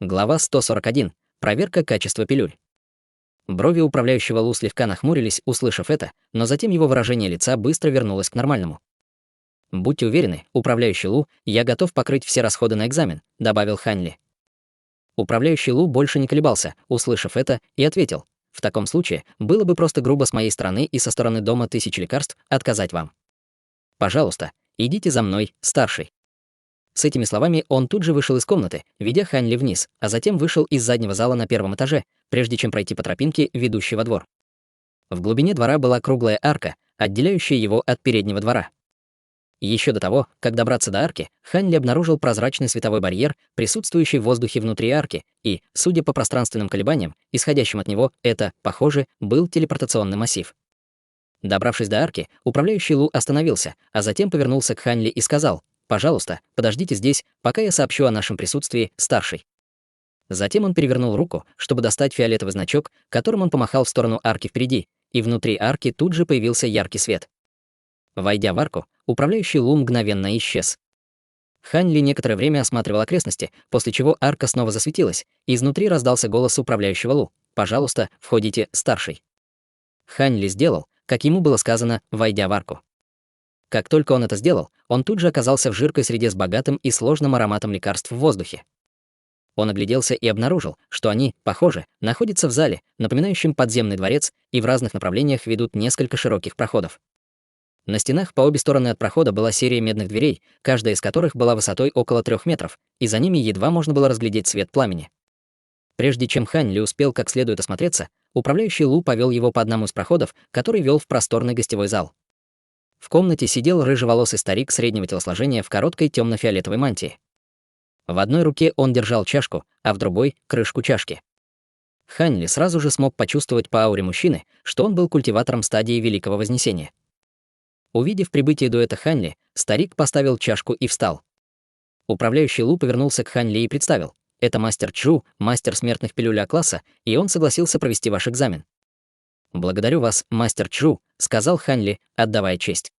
Глава 141. Проверка качества пилюль. Брови управляющего Лу слегка нахмурились, услышав это, но затем его выражение лица быстро вернулось к нормальному. «Будьте уверены, управляющий Лу, я готов покрыть все расходы на экзамен», — добавил Ханли. Управляющий Лу больше не колебался, услышав это, и ответил: «В таком случае было бы просто грубо с моей стороны и со стороны Дома тысячи лекарств отказать вам. Пожалуйста, идите за мной, старший». С этими словами он тут же вышел из комнаты, ведя Ханли вниз, а затем вышел из заднего зала на первом этаже, прежде чем пройти по тропинке, ведущей во двор. В глубине двора была круглая арка, отделяющая его от переднего двора. Еще до того, как добраться до арки, Ханли обнаружил прозрачный световой барьер, присутствующий в воздухе внутри арки, и, судя по пространственным колебаниям, исходящим от него, это, похоже, был телепортационный массив. Добравшись до арки, управляющий Лу остановился, а затем повернулся к Ханли и сказал: «Пожалуйста, подождите здесь, пока я сообщу о нашем присутствии, старший». Затем он перевернул руку, чтобы достать фиолетовый значок, которым он помахал в сторону арки впереди, и внутри арки тут же появился яркий свет. Войдя в арку, управляющий Лу мгновенно исчез. Ханли некоторое время осматривал окрестности, после чего арка снова засветилась, и изнутри раздался голос управляющего Лу: «Пожалуйста, входите, старший». Ханли сделал, как ему было сказано, войдя в арку. Как только он это сделал, он тут же оказался в жиркой среде с богатым и сложным ароматом лекарств в воздухе. Он огляделся и обнаружил, что они, похоже, находятся в зале, напоминающем подземный дворец, и в разных направлениях ведут несколько широких проходов. На стенах по обе стороны от прохода была серия медных дверей, каждая из которых была высотой около 3 метров, и за ними едва можно было разглядеть свет пламени. Прежде чем Ханли успел как следует осмотреться, управляющий Лу повел его по одному из проходов, который вел в просторный гостевой зал. В комнате сидел рыжеволосый старик среднего телосложения в короткой темно-фиолетовой мантии. В одной руке он держал чашку, а в другой — крышку чашки. Ханли сразу же смог почувствовать по ауре мужчины, что он был культиватором стадии Великого Вознесения. Увидев прибытие дуэта Ханли, старик поставил чашку и встал. Управляющий Лу повернулся к Ханли и представил: «Это мастер Чжу, мастер смертных пилюль А-класса, и он согласился провести ваш экзамен». «Благодарю вас, мастер Чжу», — сказал Ханли, отдавая честь.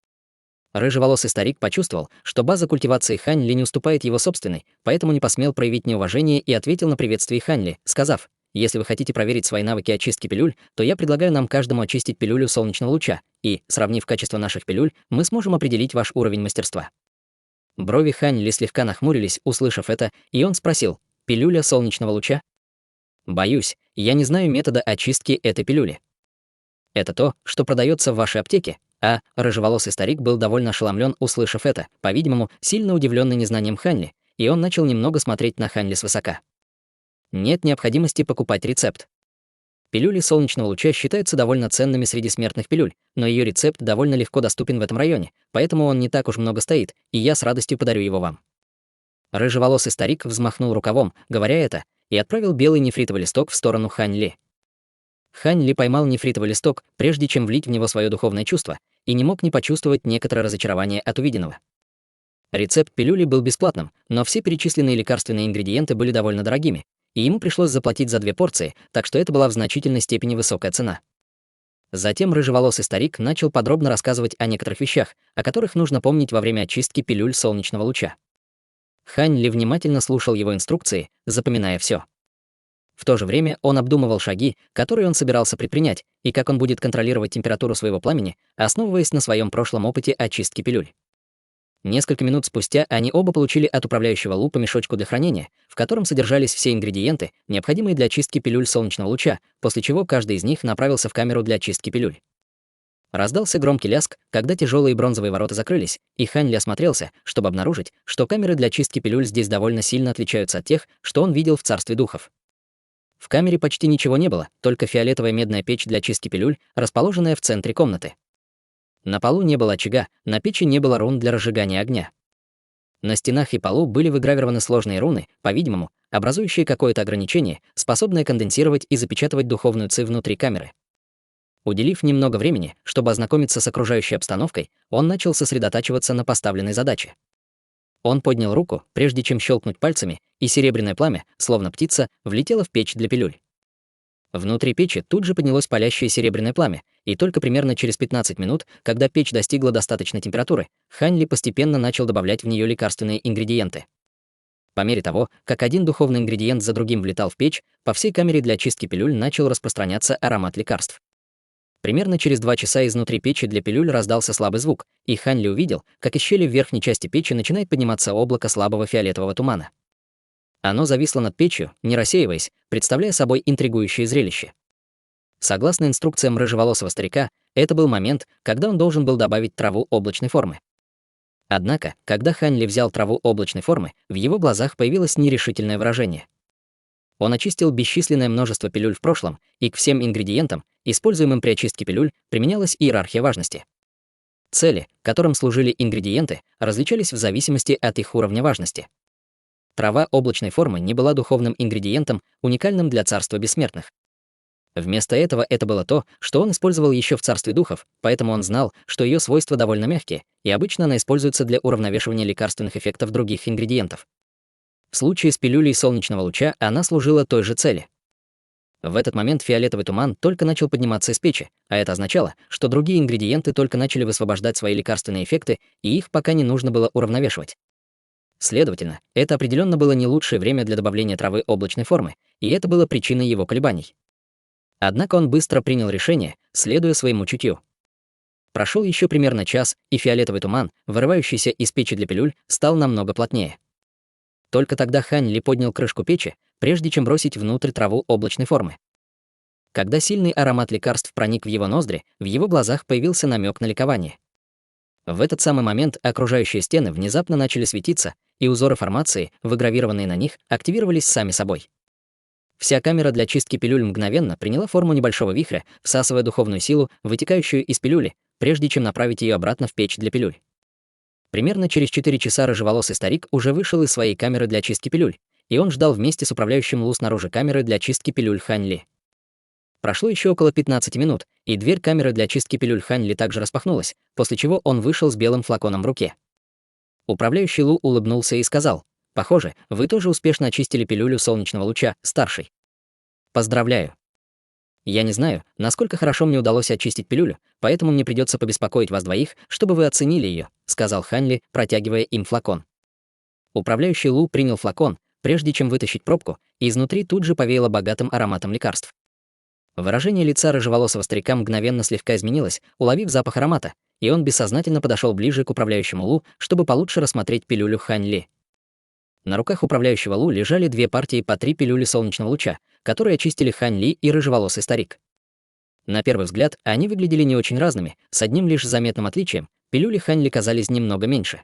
Рыжеволосый старик почувствовал, что база культивации Ханли не уступает его собственной, поэтому не посмел проявить неуважение и ответил на приветствие Ханли, сказав: «Если вы хотите проверить свои навыки очистки пилюль, то я предлагаю нам каждому очистить пилюлю солнечного луча, и, сравнив качество наших пилюль, мы сможем определить ваш уровень мастерства». Брови Ханли слегка нахмурились, услышав это, и он спросил: «Пилюля солнечного луча?» «Боюсь, я не знаю метода очистки этой пилюли». «Это то, что продается в вашей аптеке?» А рыжеволосый старик был довольно ошеломлен, услышав это, по-видимому, сильно удивленный незнанием Ханли, и он начал немного смотреть на Ханли свысока. «Нет необходимости покупать рецепт. Пилюли солнечного луча считаются довольно ценными среди смертных пилюль, но ее рецепт довольно легко доступен в этом районе, поэтому он не так уж много стоит, и я с радостью подарю его вам». Рыжеволосый старик взмахнул рукавом, говоря это, и отправил белый нефритовый листок в сторону Ханли. Ханли поймал нефритовый листок, прежде чем влить в него свое духовное чувство, и не мог не почувствовать некоторое разочарование от увиденного. Рецепт пилюли был бесплатным, но все перечисленные лекарственные ингредиенты были довольно дорогими, и ему пришлось заплатить за 2 порции, так что это была в значительной степени высокая цена. Затем рыжеволосый старик начал подробно рассказывать о некоторых вещах, о которых нужно помнить во время очистки пилюль солнечного луча. Ханли внимательно слушал его инструкции, запоминая все. В то же время он обдумывал шаги, которые он собирался предпринять, и как он будет контролировать температуру своего пламени, основываясь на своем прошлом опыте очистки пилюль. Несколько минут спустя они оба получили от управляющего Лу по мешочку для хранения, в котором содержались все ингредиенты, необходимые для очистки пилюль солнечного луча, после чего каждый из них направился в камеру для очистки пилюль. Раздался громкий лязг, когда тяжелые бронзовые ворота закрылись, и Ханли осмотрелся, чтобы обнаружить, что камеры для очистки пилюль здесь довольно сильно отличаются от тех, что он видел в царстве духов. В камере почти ничего не было, только фиолетовая медная печь для чистки пилюль, расположенная в центре комнаты. На полу не было очага, на печи не было рун для разжигания огня. На стенах и полу были выгравированы сложные руны, по-видимому, образующие какое-то ограничение, способное конденсировать и запечатывать духовную ци внутри камеры. Уделив немного времени, чтобы ознакомиться с окружающей обстановкой, он начал сосредотачиваться на поставленной задаче. Он поднял руку, прежде чем щелкнуть пальцами, и серебряное пламя, словно птица, влетело в печь для пилюль. Внутри печи тут же поднялось палящее серебряное пламя, и только примерно через 15 минут, когда печь достигла достаточной температуры, Ханли постепенно начал добавлять в нее лекарственные ингредиенты. По мере того, как один духовный ингредиент за другим влетал в печь, по всей камере для чистки пилюль начал распространяться аромат лекарств. Примерно через 2 часа изнутри печи для пилюль раздался слабый звук, и Ханли увидел, как из щели в верхней части печи начинает подниматься облако слабого фиолетового тумана. Оно зависло над печью, не рассеиваясь, представляя собой интригующее зрелище. Согласно инструкциям рыжеволосого старика, это был момент, когда он должен был добавить траву облачной формы. Однако, когда Ханли взял траву облачной формы, в его глазах появилось нерешительное выражение. Он очистил бесчисленное множество пилюль в прошлом, и к всем ингредиентам, используемым при очистке пилюль, применялась иерархия важности. Цели, которым служили ингредиенты, различались в зависимости от их уровня важности. Трава облачной формы не была духовным ингредиентом, уникальным для царства бессмертных. Вместо этого это было то, что он использовал еще в царстве духов, поэтому он знал, что ее свойства довольно мягкие, и обычно она используется для уравновешивания лекарственных эффектов других ингредиентов. В случае с пилюлей солнечного луча она служила той же цели. В этот момент фиолетовый туман только начал подниматься из печи, а это означало, что другие ингредиенты только начали высвобождать свои лекарственные эффекты, и их пока не нужно было уравновешивать. Следовательно, это определенно было не лучшее время для добавления травы облачной формы, и это было причиной его колебаний. Однако он быстро принял решение, следуя своему чутью. Прошел еще примерно час, и фиолетовый туман, вырывающийся из печи для пилюль, стал намного плотнее. Только тогда Ханли поднял крышку печи, прежде чем бросить внутрь траву облачной формы. Когда сильный аромат лекарств проник в его ноздри, в его глазах появился намек на ликование. В этот самый момент окружающие стены внезапно начали светиться, и узоры формации, выгравированные на них, активировались сами собой. Вся камера для чистки пилюль мгновенно приняла форму небольшого вихря, всасывая духовную силу, вытекающую из пилюли, прежде чем направить ее обратно в печь для пилюль. Примерно через 4 часа рыжеволосый старик уже вышел из своей камеры для чистки пилюль, и он ждал вместе с управляющим Лу снаружи камеры для чистки пилюль Ханли. Прошло еще около 15 минут, и дверь камеры для чистки пилюль Ханли также распахнулась, после чего он вышел с белым флаконом в руке. Управляющий Лу улыбнулся и сказал: «Похоже, вы тоже успешно очистили пилюлю солнечного луча, старший. Поздравляю. Я не знаю, насколько хорошо мне удалось очистить пилюлю, поэтому мне придется побеспокоить вас двоих, чтобы вы оценили ее», — сказал Ханли, протягивая им флакон. Управляющий Лу принял флакон, прежде чем вытащить пробку, и изнутри тут же повеяло богатым ароматом лекарств. Выражение лица рыжеволосого старика мгновенно слегка изменилось, уловив запах аромата, и он бессознательно подошел ближе к управляющему Лу, чтобы получше рассмотреть пилюлю Ханли. На руках управляющего Лу лежали 2 партии по 3 пилюли солнечного луча, которые очистили Ханли и рыжеволосый старик. На первый взгляд, они выглядели не очень разными, с одним лишь заметным отличием: пилюли Ханли казались немного меньше.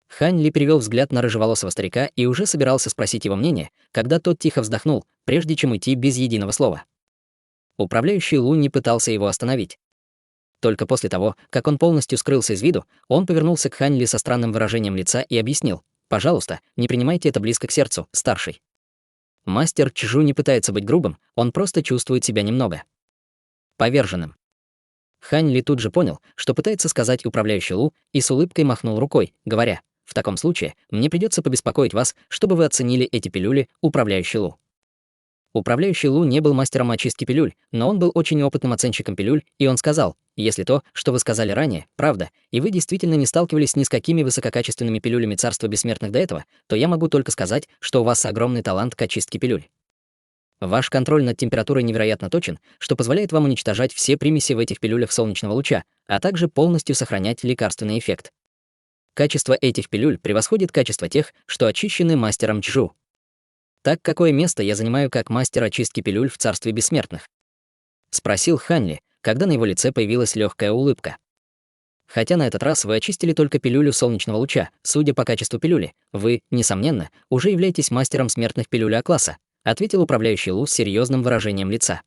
Ханли перевел взгляд на рыжеволосого старика и уже собирался спросить его мнение, когда тот тихо вздохнул, прежде чем уйти без единого слова. Управляющий Лу не пытался его остановить. Только после того, как он полностью скрылся из виду, он повернулся к Ханли со странным выражением лица и объяснил: «Пожалуйста, не принимайте это близко к сердцу, старший. Мастер Чжу не пытается быть грубым, он просто чувствует себя немного поверженным». Ханли тут же понял, что пытается сказать управляющий Лу, и с улыбкой махнул рукой, говоря: «В таком случае мне придется побеспокоить вас, чтобы вы оценили эти пилюли, управляющий Лу». Управляющий Лу не был мастером очистки пилюль, но он был очень опытным оценщиком пилюль, и он сказал: «Если то, что вы сказали ранее, правда, и вы действительно не сталкивались ни с какими высококачественными пилюлями царства бессмертных до этого, то я могу только сказать, что у вас огромный талант к очистке пилюль. Ваш контроль над температурой невероятно точен, что позволяет вам уничтожать все примеси в этих пилюлях солнечного луча, а также полностью сохранять лекарственный эффект. Качество этих пилюль превосходит качество тех, что очищены мастером Чжу. Так какое место я занимаю как мастер очистки пилюль в царстве бессмертных?» — спросил Ханли, когда на его лице появилась легкая улыбка. «Хотя на этот раз вы очистили только пилюлю солнечного луча, судя по качеству пилюли, вы, несомненно, уже являетесь мастером смертных пилюль А-класса», — ответил управляющий Лу с серьезным выражением лица.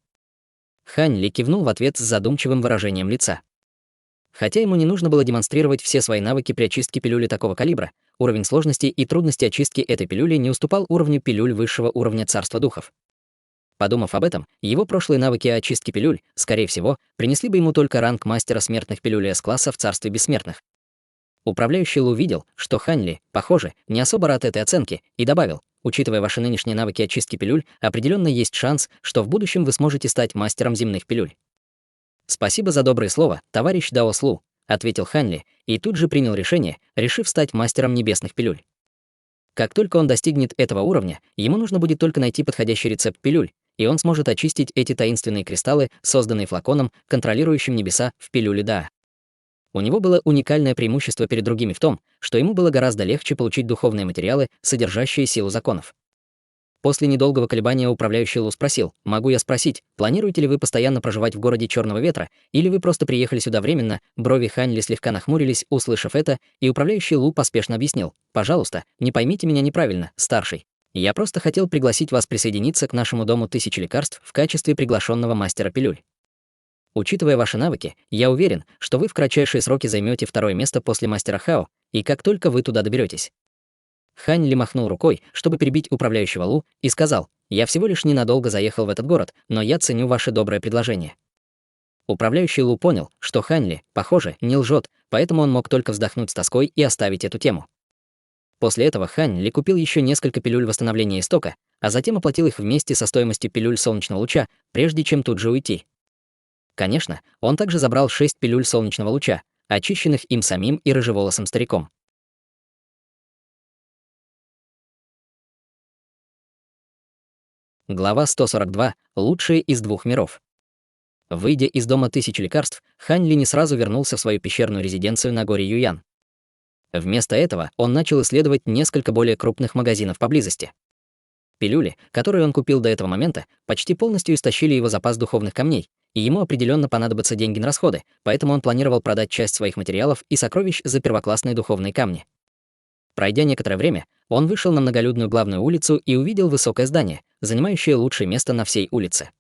Ханли кивнул в ответ с задумчивым выражением лица. Хотя ему не нужно было демонстрировать все свои навыки при очистке пилюли такого калибра, уровень сложности и трудности очистки этой пилюли не уступал уровню пилюль высшего уровня царства духов. Подумав об этом, его прошлые навыки очистки пилюль, скорее всего, принесли бы ему только ранг мастера смертных пилюль С-класса в царстве бессмертных. Управляющий Лу видел, что Ханли, похоже, не особо рад этой оценке, и добавил: «Учитывая ваши нынешние навыки очистки пилюль, определенно есть шанс, что в будущем вы сможете стать мастером земных пилюль». «Спасибо за доброе слово, товарищ Даос Лу», — ответил Ханли, и тут же принял решение, решив стать мастером небесных пилюль. Как только он достигнет этого уровня, ему нужно будет только найти подходящий рецепт пилюль, и он сможет очистить эти таинственные кристаллы, созданные флаконом, контролирующим небеса в пилюле Даа. У него было уникальное преимущество перед другими в том, что ему было гораздо легче получить духовные материалы, содержащие силу законов. После недолгого колебания управляющий Лу спросил: «Могу я спросить, планируете ли вы постоянно проживать в городе Черного Ветра, или вы просто приехали сюда временно?» Брови Хань Ли слегка нахмурились, услышав это, и управляющий Лу поспешно объяснил: «Пожалуйста, не поймите меня неправильно, старший. Я просто хотел пригласить вас присоединиться к нашему дому тысячи лекарств в качестве приглашенного мастера пилюль. Учитывая ваши навыки, я уверен, что вы в кратчайшие сроки займете второе место после мастера Хао, и как только вы туда доберетесь». Хань Ли махнул рукой, чтобы перебить управляющего Лу, и сказал: «Я всего лишь ненадолго заехал в этот город, но я ценю ваше доброе предложение». Управляющий Лу понял, что Хань Ли, похоже, не лжет, поэтому он мог только вздохнуть с тоской и оставить эту тему. После этого Хань Ли купил еще несколько пилюль восстановления истока, а затем оплатил их вместе со стоимостью пилюль солнечного луча, прежде чем тут же уйти. Конечно, он также забрал 6 пилюль солнечного луча, очищенных им самим и рыжеволосым стариком. Глава 142. Лучшие из двух миров. Выйдя из дома тысячи лекарств, Хань Ли не сразу вернулся в свою пещерную резиденцию на горе Юян. Вместо этого он начал исследовать несколько более крупных магазинов поблизости. Пилюли, которые он купил до этого момента, почти полностью истощили его запас духовных камней, и ему определенно понадобятся деньги на расходы, поэтому он планировал продать часть своих материалов и сокровищ за первоклассные духовные камни. Пройдя некоторое время, он вышел на многолюдную главную улицу и увидел высокое здание, занимающее лучшее место на всей улице.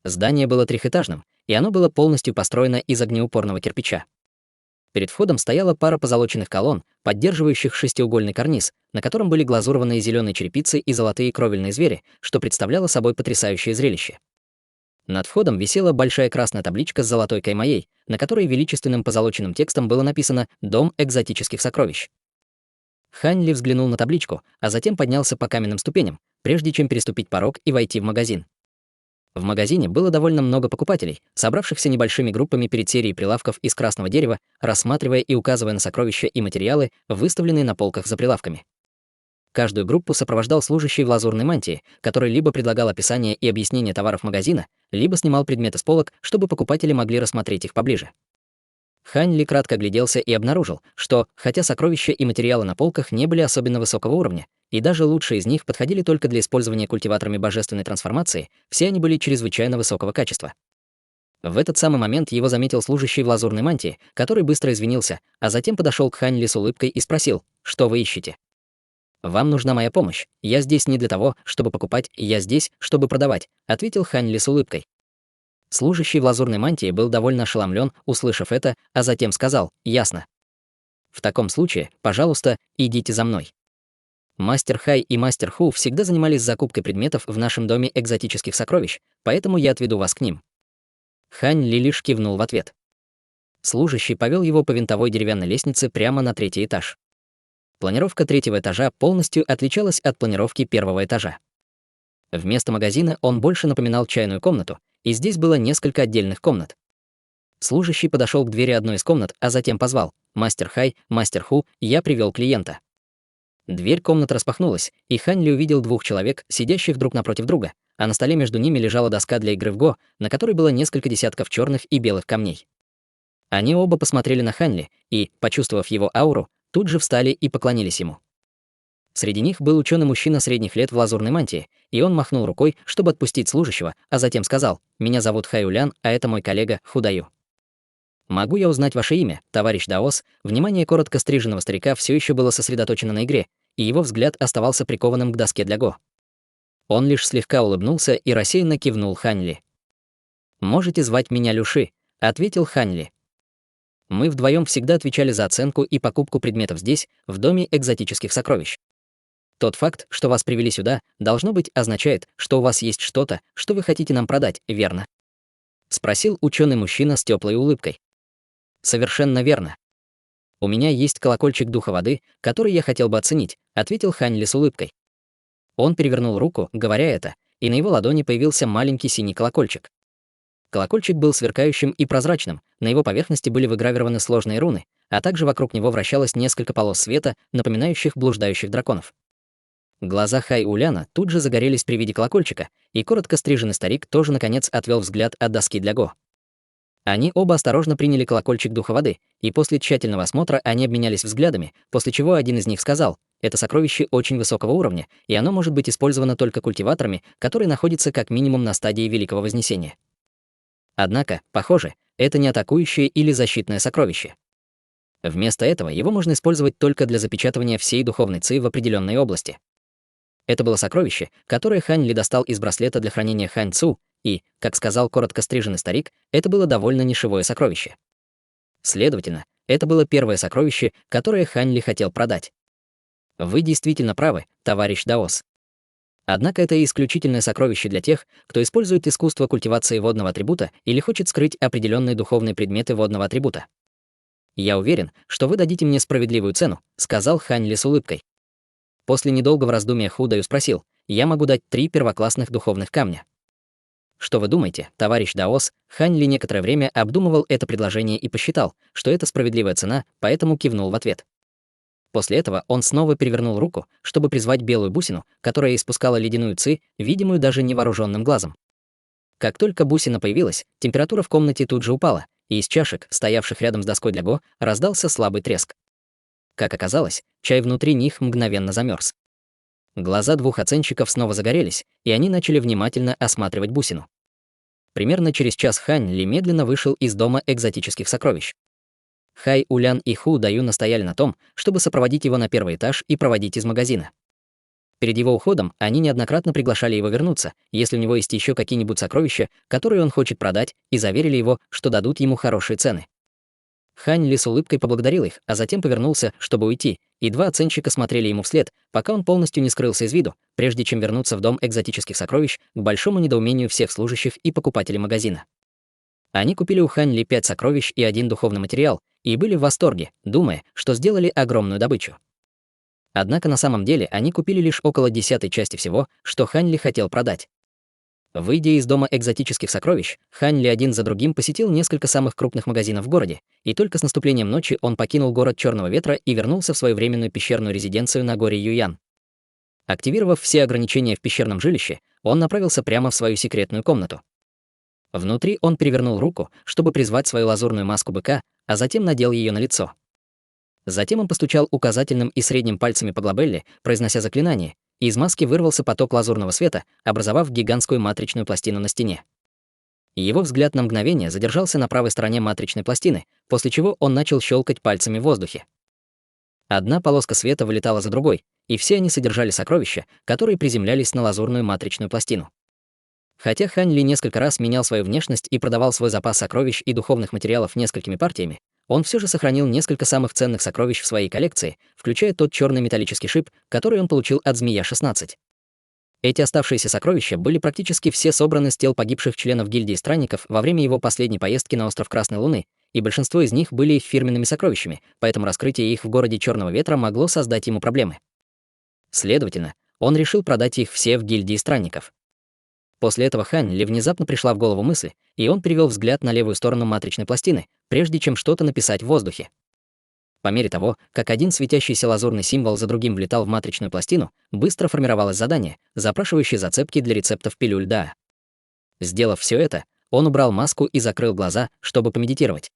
Здание было трехэтажным, и оно было полностью построено из огнеупорного кирпича. Перед входом стояла пара позолоченных колонн, поддерживающих шестиугольный карниз, на котором были глазурованные зеленые черепицы и золотые кровельные звери, что представляло собой потрясающее зрелище. Над входом висела большая красная табличка с золотой каймаей, на которой величественным позолоченным текстом было написано «Дом экзотических сокровищ». Хань Ли взглянул на табличку, а затем поднялся по каменным ступеням, прежде чем переступить порог и войти в магазин. В магазине было довольно много покупателей, собравшихся небольшими группами перед серией прилавков из красного дерева, рассматривая и указывая на сокровища и материалы, выставленные на полках за прилавками. Каждую группу сопровождал служащий в лазурной мантии, который либо предлагал описание и объяснение товаров магазина, либо снимал предметы с полок, чтобы покупатели могли рассмотреть их поближе. Хань Ли кратко огляделся и обнаружил, что, хотя сокровища и материалы на полках не были особенно высокого уровня, и даже лучшие из них подходили только для использования культиваторами божественной трансформации, все они были чрезвычайно высокого качества. В этот самый момент его заметил служащий в лазурной мантии, который быстро извинился, а затем подошел к Хань Ли с улыбкой и спросил: «Что вы ищете?» «Вам нужна моя помощь. Я здесь не для того, чтобы покупать, я здесь, чтобы продавать», — ответил Хань Ли с улыбкой. Служащий в лазурной мантии был довольно ошеломлен, услышав это, а затем сказал: «Ясно. В таком случае, пожалуйста, идите за мной». Мастер Хай и мастер Ху всегда занимались закупкой предметов в нашем доме экзотических сокровищ, поэтому я отведу вас к ним. Хань Ли лишь кивнул в ответ. Служащий повел его по винтовой деревянной лестнице прямо на 3-й этаж. Планировка 3-го этажа полностью отличалась от планировки 1-го этажа. Вместо магазина он больше напоминал чайную комнату, и здесь было несколько отдельных комнат. Служащий подошел к двери одной из комнат, а затем позвал: «Мастер Хай, мастер Ху, я привел клиента». Дверь комнаты распахнулась, и Хань Ли увидел 2 человек, сидящих друг напротив друга, а на столе между ними лежала доска для игры в го, на которой было несколько десятков черных и белых камней. Они оба посмотрели на Хань Ли и, почувствовав его ауру, тут же встали и поклонились ему. Среди них был ученый-мужчина средних лет в лазурной мантии, и он махнул рукой, чтобы отпустить служащего, а затем сказал: «Меня зовут Хай Улян, а это мой коллега Худаю». «Могу я узнать ваше имя, товарищ Даос?» Внимание коротко стриженного старика все еще было сосредоточено на игре, и его взгляд оставался прикованным к доске для го. Он лишь слегка улыбнулся и рассеянно кивнул Хань Ли. «Можете звать меня Люши», — ответил Хань Ли. «Мы вдвоем всегда отвечали за оценку и покупку предметов здесь, в доме экзотических сокровищ. Тот факт, что вас привели сюда, должно быть, означает, что у вас есть что-то, что вы хотите нам продать, верно?» — спросил ученый-мужчина с теплой улыбкой. «Совершенно верно. У меня есть колокольчик духа воды, который я хотел бы оценить», — ответил Хань Ли с улыбкой. Он перевернул руку, говоря это, и на его ладони появился маленький синий колокольчик. Колокольчик был сверкающим и прозрачным, на его поверхности были выгравированы сложные руны, а также вокруг него вращалось несколько полос света, напоминающих блуждающих драконов. Глаза Хай Уляна тут же загорелись при виде колокольчика, и коротко стриженный старик тоже наконец отвел взгляд от доски для Го. Они оба осторожно приняли колокольчик духа воды, и после тщательного осмотра они обменялись взглядами, после чего один из них сказал: «Это сокровище очень высокого уровня, и оно может быть использовано только культиваторами, которые находятся как минимум на стадии Великого Вознесения». Однако, похоже, это не атакующее или защитное сокровище. Вместо этого его можно использовать только для запечатывания всей духовной ци в определенной области. Это было сокровище, которое Хань Ли достал из браслета для хранения Хань Цу, и, как сказал коротко стриженный старик, это было довольно нишевое сокровище. Следовательно, это было первое сокровище, которое Хань Ли хотел продать. Вы действительно правы, товарищ Даос. Однако это исключительное сокровище для тех, кто использует искусство культивации водного атрибута или хочет скрыть определенные духовные предметы водного атрибута. «Я уверен, что вы дадите мне справедливую цену», — сказал Хань Ли с улыбкой. После недолгого раздумья Ху Даю спросил: «Я могу дать 3 первоклассных духовных камня». «Что вы думаете, товарищ Даос?» Хань Ли некоторое время обдумывал это предложение и посчитал, что это справедливая цена, поэтому кивнул в ответ. После этого он снова перевернул руку, чтобы призвать белую бусину, которая испускала ледяную ци, видимую даже невооруженным глазом. Как только бусина появилась, температура в комнате тут же упала, и из чашек, стоявших рядом с доской для Го, раздался слабый треск. Как оказалось, чай внутри них мгновенно замерз. Глаза двух оценщиков снова загорелись, и они начали внимательно осматривать бусину. Примерно через час Хань Ли медленно вышел из дома экзотических сокровищ. Хай Улян и Ху Даю настояли на том, чтобы сопроводить его на первый этаж и проводить из магазина. Перед его уходом они неоднократно приглашали его вернуться, если у него есть еще какие-нибудь сокровища, которые он хочет продать, и заверили его, что дадут ему хорошие цены. Хань Ли с улыбкой поблагодарил их, а затем повернулся, чтобы уйти, и два оценщика смотрели ему вслед, пока он полностью не скрылся из виду, прежде чем вернуться в дом экзотических сокровищ к большому недоумению всех служащих и покупателей магазина. Они купили у Хань Ли 5 сокровищ и 1 духовный материал, и были в восторге, думая, что сделали огромную добычу. Однако на самом деле они купили лишь около 10-й части всего, что Хань Ли хотел продать. Выйдя из дома экзотических сокровищ, Хань Ли один за другим посетил несколько самых крупных магазинов в городе, и только с наступлением ночи он покинул город Черного Ветра и вернулся в свою временную пещерную резиденцию на горе Юян. Активировав все ограничения в пещерном жилище, он направился прямо в свою секретную комнату. Внутри он перевернул руку, чтобы призвать свою лазурную маску быка, а затем надел ее на лицо. Затем он постучал указательным и средним пальцами по глобелле, произнося заклинание, и из маски вырвался поток лазурного света, образовав гигантскую матричную пластину на стене. Его взгляд на мгновение задержался на правой стороне матричной пластины, после чего он начал щелкать пальцами в воздухе. Одна полоска света вылетала за другой, и все они содержали сокровища, которые приземлялись на лазурную матричную пластину. Хотя Хань Ли несколько раз менял свою внешность и продавал свой запас сокровищ и духовных материалов несколькими партиями, он все же сохранил несколько самых ценных сокровищ в своей коллекции, включая тот черный металлический шип, который он получил от Змея-16. Эти оставшиеся сокровища были практически все собраны с тел погибших членов гильдии странников во время его последней поездки на остров Красной Луны, и большинство из них были их фирменными сокровищами, поэтому раскрытие их в городе Черного Ветра могло создать ему проблемы. Следовательно, он решил продать их все в гильдии странников. После этого Хань Ли внезапно пришла в голову мысль, и он перевел взгляд на левую сторону матричной пластины, прежде чем что-то написать в воздухе. По мере того, как один светящийся лазурный символ за другим влетал в матричную пластину, быстро формировалось задание, запрашивающее зацепки для рецептов пилюль Даа. Сделав все это, он убрал маску и закрыл глаза, чтобы помедитировать.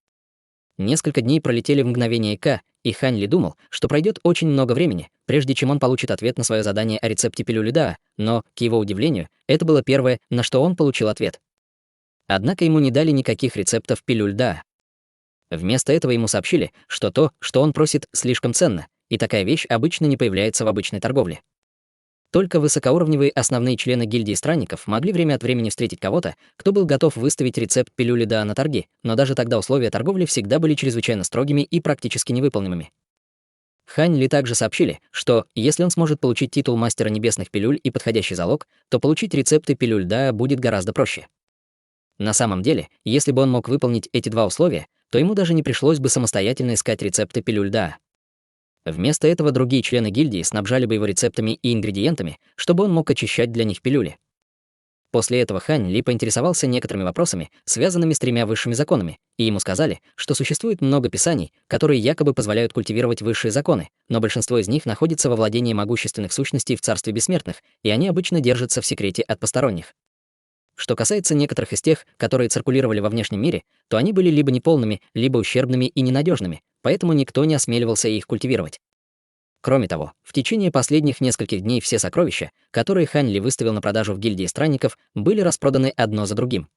Несколько дней пролетели в мгновение ока, и Хань Ли думал, что пройдет очень много времени, прежде чем он получит ответ на свое задание о рецепте пилюли Даа, но, к его удивлению, это было первое, на что он получил ответ. Однако ему не дали никаких рецептов пилюль Даа. Вместо этого ему сообщили, что то, что он просит, слишком ценно, и такая вещь обычно не появляется в обычной торговле. Только высокоуровневые основные члены гильдии странников могли время от времени встретить кого-то, кто был готов выставить рецепт пилюли Даа на торги, но даже тогда условия торговли всегда были чрезвычайно строгими и практически невыполнимыми. Хань Ли также сообщили, что если он сможет получить титул мастера небесных пилюль и подходящий залог, то получить рецепты пилюль Даа будет гораздо проще. На самом деле, если бы он мог выполнить эти два условия, то ему даже не пришлось бы самостоятельно искать рецепты пилюль Даа. Вместо этого другие члены гильдии снабжали бы его рецептами и ингредиентами, чтобы он мог очищать для них пилюли. После этого Хань Ли поинтересовался некоторыми вопросами, связанными с тремя высшими законами, и ему сказали, что существует много писаний, которые якобы позволяют культивировать высшие законы, но большинство из них находится во владении могущественных сущностей в царстве бессмертных, и они обычно держатся в секрете от посторонних. Что касается некоторых из тех, которые циркулировали во внешнем мире, то они были либо неполными, либо ущербными и ненадежными, поэтому никто не осмеливался их культивировать. Кроме того, в течение последних нескольких дней все сокровища, которые Хань Ли выставил на продажу в гильдии странников, были распроданы одно за другим.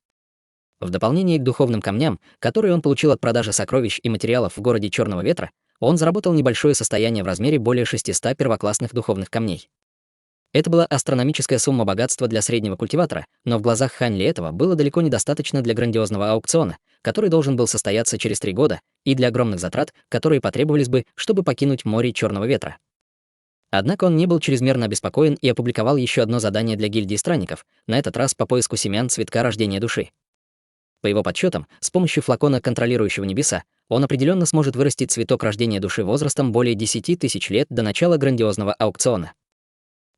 В дополнение к духовным камням, которые он получил от продажи сокровищ и материалов в городе Черного Ветра, он заработал небольшое состояние в размере более 600 первоклассных духовных камней. Это была астрономическая сумма богатства для среднего культиватора, но в глазах Хань Ли этого было далеко недостаточно для грандиозного аукциона, который должен был состояться через 3 года, и для огромных затрат, которые потребовались бы, чтобы покинуть море Черного Ветра. Однако он не был чрезмерно обеспокоен и опубликовал еще одно задание для гильдии странников, на этот раз по поиску семян цветка рождения души. По его подсчетам, с помощью флакона, контролирующего небеса, он определенно сможет вырастить цветок рождения души возрастом более 10 тысяч лет до начала грандиозного аукциона.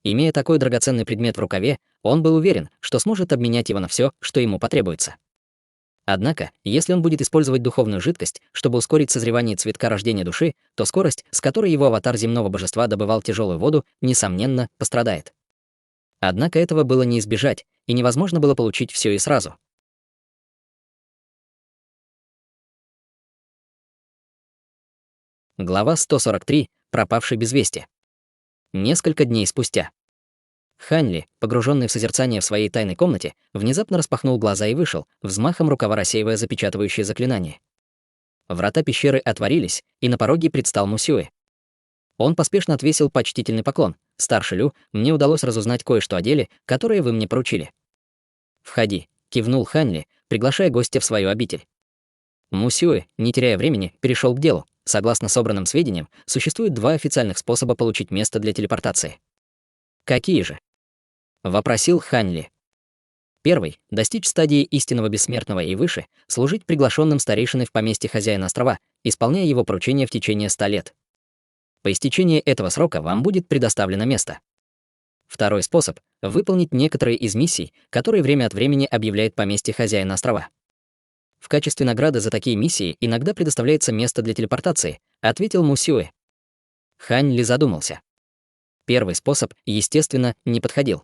Имея такой драгоценный предмет в рукаве, он был уверен, что сможет обменять его на все, что ему потребуется. Однако, если он будет использовать духовную жидкость, чтобы ускорить созревание цветка рождения души, то скорость, с которой его аватар земного божества добывал тяжелую воду, несомненно, пострадает. Однако этого было не избежать, и невозможно было получить все и сразу. Глава 143. Пропавший без вести. Несколько дней спустя. Хань Ли, погруженный в созерцание в своей тайной комнате, внезапно распахнул глаза и вышел, взмахом рукава рассеивая запечатывающее заклинание. Врата пещеры отворились, и на пороге предстал Мусюэ. Он поспешно отвесил почтительный поклон. «Старший Лю, мне удалось разузнать кое-что о деле, которое вы мне поручили». «Входи», — кивнул Хань Ли, приглашая гостя в свою обитель. Мусюэ, не теряя времени, перешел к делу. Согласно собранным сведениям, существует 2 официальных способа получить место для телепортации. «Какие же?» — вопросил Хань Ли. Первый — достичь стадии истинного бессмертного и выше, служить приглашенным старейшиной в поместье хозяина острова, исполняя его поручения в течение 100 лет. По истечении этого срока вам будет предоставлено место. Второй способ — выполнить некоторые из миссий, которые время от времени объявляет поместье хозяина острова. В качестве награды за такие миссии иногда предоставляется место для телепортации, ответил Мусюэ. Хань Ли задумался. Первый способ, естественно, не подходил.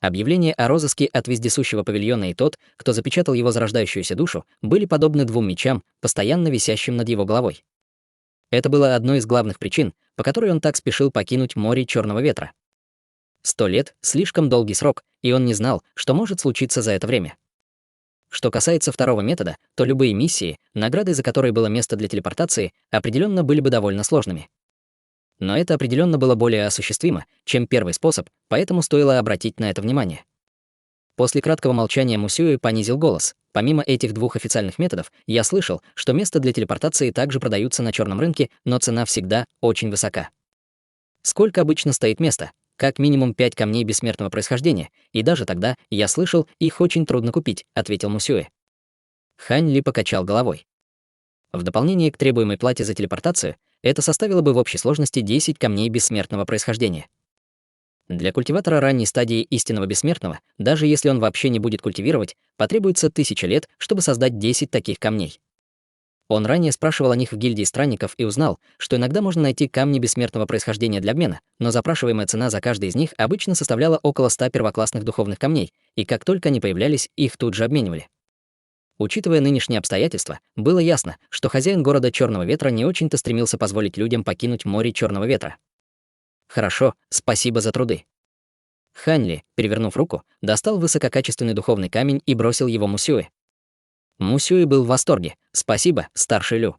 Объявление о розыске от вездесущего павильона и тот, кто запечатал его зарождающуюся душу, были подобны 2 мечам, постоянно висящим над его головой. Это было одной из главных причин, по которой он так спешил покинуть море Черного Ветра. 100 лет — слишком долгий срок, и он не знал, что может случиться за это время. Что касается второго метода, то любые миссии, наградой за которые было место для телепортации, определенно были бы довольно сложными. Но это определенно было более осуществимо, чем первый способ, поэтому стоило обратить на это внимание. После краткого молчания Мусюэ понизил голос. Помимо этих 2 официальных методов, я слышал, что места для телепортации также продаются на черном рынке, но цена всегда очень высока. Сколько обычно стоит место? Как минимум 5 камней бессмертного происхождения, и даже тогда, я слышал, их очень трудно купить, ответил Мусюэ. Хань Ли покачал головой. В дополнение к требуемой плате за телепортацию, это составило бы в общей сложности 10 камней бессмертного происхождения. Для культиватора ранней стадии истинного бессмертного, даже если он вообще не будет культивировать, потребуется 1000 лет, чтобы создать 10 таких камней. Он ранее спрашивал о них в гильдии странников и узнал, что иногда можно найти камни бессмертного происхождения для обмена, но запрашиваемая цена за каждый из них обычно составляла около 100 первоклассных духовных камней, и как только они появлялись, их тут же обменивали. Учитывая нынешние обстоятельства, было ясно, что хозяин города Черного Ветра не очень-то стремился позволить людям покинуть море Черного Ветра. «Хорошо, спасибо за труды». Хань Ли, перевернув руку, достал высококачественный духовный камень и бросил его Мусюэ. Мусюэ был в восторге. «Спасибо, старший Лю.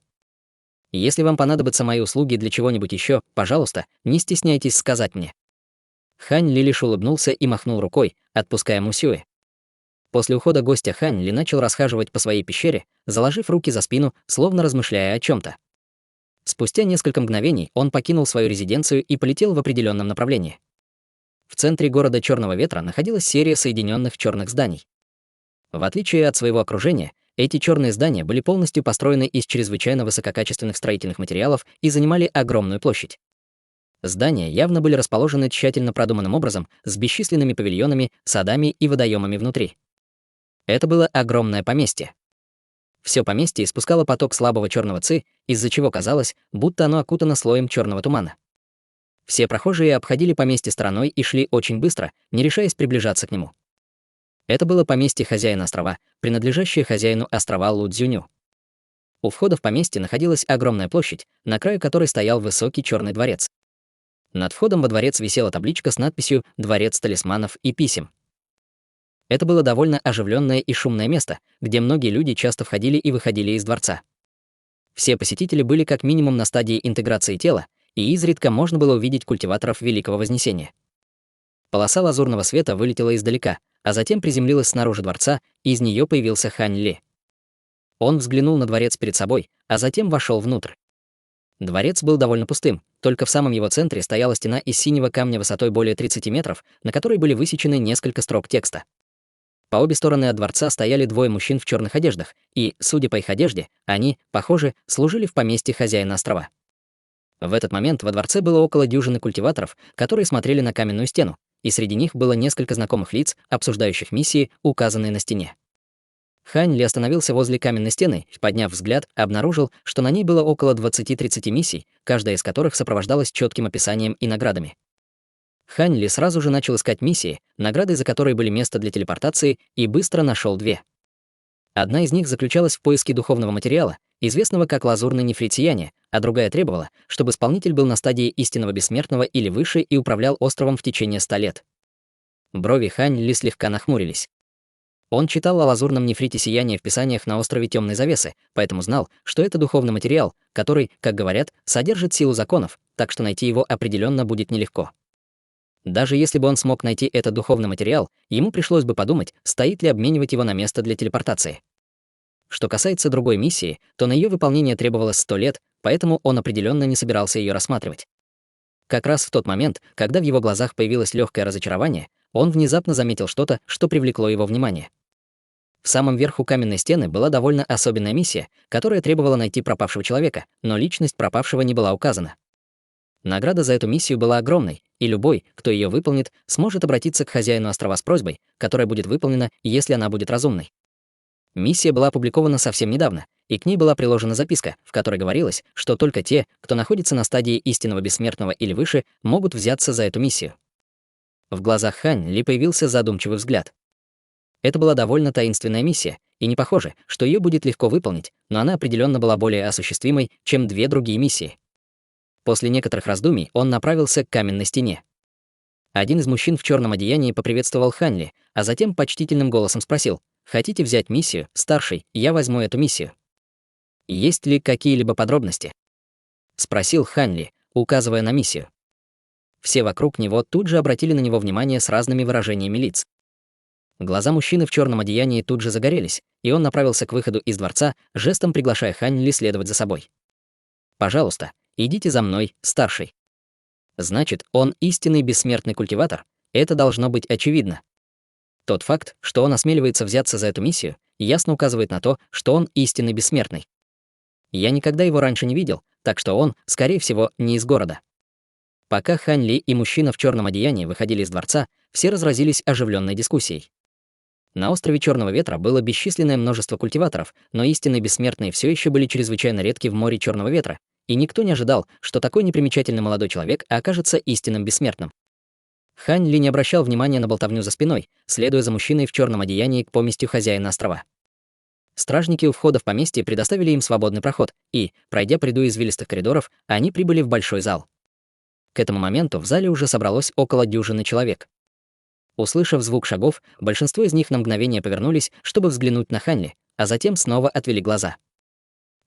Если вам понадобятся мои услуги для чего-нибудь еще, пожалуйста, не стесняйтесь сказать мне». Хань Ли лишь улыбнулся и махнул рукой, отпуская Мусюэ. После ухода гостя Хань Ли начал расхаживать по своей пещере, заложив руки за спину, словно размышляя о чем-то. Спустя несколько мгновений он покинул свою резиденцию и полетел в определенном направлении. В центре города Черного Ветра находилась серия соединенных черных зданий. В отличие от своего окружения, эти черные здания были полностью построены из чрезвычайно высококачественных строительных материалов и занимали огромную площадь. Здания явно были расположены тщательно продуманным образом, с бесчисленными павильонами, садами и водоемами внутри. Это было огромное поместье. Все поместье испускало поток слабого черного ци, из-за чего казалось, будто оно окутано слоем черного тумана. Все прохожие обходили поместье стороной и шли очень быстро, не решаясь приближаться к нему. Это было поместье хозяина острова, принадлежащее хозяину острова Лудзюню. У входа в поместье находилась огромная площадь, на краю которой стоял высокий черный дворец. Над входом во дворец висела табличка с надписью «Дворец талисманов и писем». Это было довольно оживленное и шумное место, где многие люди часто входили и выходили из дворца. Все посетители были как минимум на стадии интеграции тела, и изредка можно было увидеть культиваторов Великого Вознесения. Полоса лазурного света вылетела издалека, а затем приземлилась снаружи дворца, и из нее появился Хань Ли. Он взглянул на дворец перед собой, а затем вошел внутрь. Дворец был довольно пустым, только в самом его центре стояла стена из синего камня высотой более 30 метров, на которой были высечены несколько строк текста. По обе стороны от дворца стояли двое мужчин в черных одеждах, и, судя по их одежде, они, похоже, служили в поместье хозяина острова. В этот момент во дворце было около дюжины культиваторов, которые смотрели на каменную стену, и среди них было несколько знакомых лиц, обсуждающих миссии, указанные на стене. Хань Ли остановился возле каменной стены и, подняв взгляд, обнаружил, что на ней было около 20-30 миссий, каждая из которых сопровождалась четким описанием и наградами. Хань Ли сразу же начал искать миссии, наградой за которые были место для телепортации, и быстро нашел две. Одна из них заключалась в поиске духовного материала, известного как лазурный нефрит сияния, а другая требовала, чтобы исполнитель был на стадии истинного бессмертного или выше и управлял островом в течение 100 лет. Брови Хань Ли слегка нахмурились. Он читал о лазурном нефрите сияния в писаниях на острове Темной Завесы, поэтому знал, что это духовный материал, который, как говорят, содержит силу законов, так что найти его определенно будет нелегко. Даже если бы он смог найти этот духовный материал, ему пришлось бы подумать, стоит ли обменивать его на место для телепортации. Что касается другой миссии, то на ее выполнение требовалось 100 лет, поэтому он определенно не собирался ее рассматривать. Как раз в тот момент, когда в его глазах появилось легкое разочарование, он внезапно заметил что-то, что привлекло его внимание. В самом верху каменной стены была довольно особенная миссия, которая требовала найти пропавшего человека, но личность пропавшего не была указана. Награда за эту миссию была огромной, и любой, кто ее выполнит, сможет обратиться к хозяину острова с просьбой, которая будет выполнена, если она будет разумной. Миссия была опубликована совсем недавно, и к ней была приложена записка, в которой говорилось, что только те, кто находится на стадии истинного бессмертного или выше, могут взяться за эту миссию. В глазах Хань Ли появился задумчивый взгляд. Это была довольно таинственная миссия, и не похоже, что ее будет легко выполнить, но она определенно была более осуществимой, чем две другие миссии. После некоторых раздумий он направился к каменной стене. Один из мужчин в черном одеянии поприветствовал Хань Ли, а затем почтительным голосом спросил: «Хотите взять миссию, старший? Я возьму эту миссию». «Есть ли какие-либо подробности?» — спросил Хань Ли, указывая на миссию. Все вокруг него тут же обратили на него внимание с разными выражениями лиц. Глаза мужчины в черном одеянии тут же загорелись, и он направился к выходу из дворца, жестом приглашая Хань Ли следовать за собой. «Пожалуйста, идите за мной, старший». Значит, он истинный бессмертный культиватор, это должно быть очевидно. Тот факт, что он осмеливается взяться за эту миссию, ясно указывает на то, что он истинный бессмертный. Я никогда его раньше не видел, так что он, скорее всего, не из города. Пока Хань Ли и мужчина в черном одеянии выходили из дворца, все разразились оживленной дискуссией. На острове Черного Ветра было бесчисленное множество культиваторов, но истинные бессмертные все еще были чрезвычайно редки в море Черного Ветра, и никто не ожидал, что такой непримечательный молодой человек окажется истинным бессмертным. Хань Ли не обращал внимания на болтовню за спиной, следуя за мужчиной в черном одеянии к поместью хозяина острова. Стражники у входа в поместье предоставили им свободный проход, и, пройдя по ряду извилистых коридоров, они прибыли в большой зал. К этому моменту в зале уже собралось около дюжины человек. Услышав звук шагов, большинство из них на мгновение повернулись, чтобы взглянуть на Хань Ли, а затем снова отвели глаза.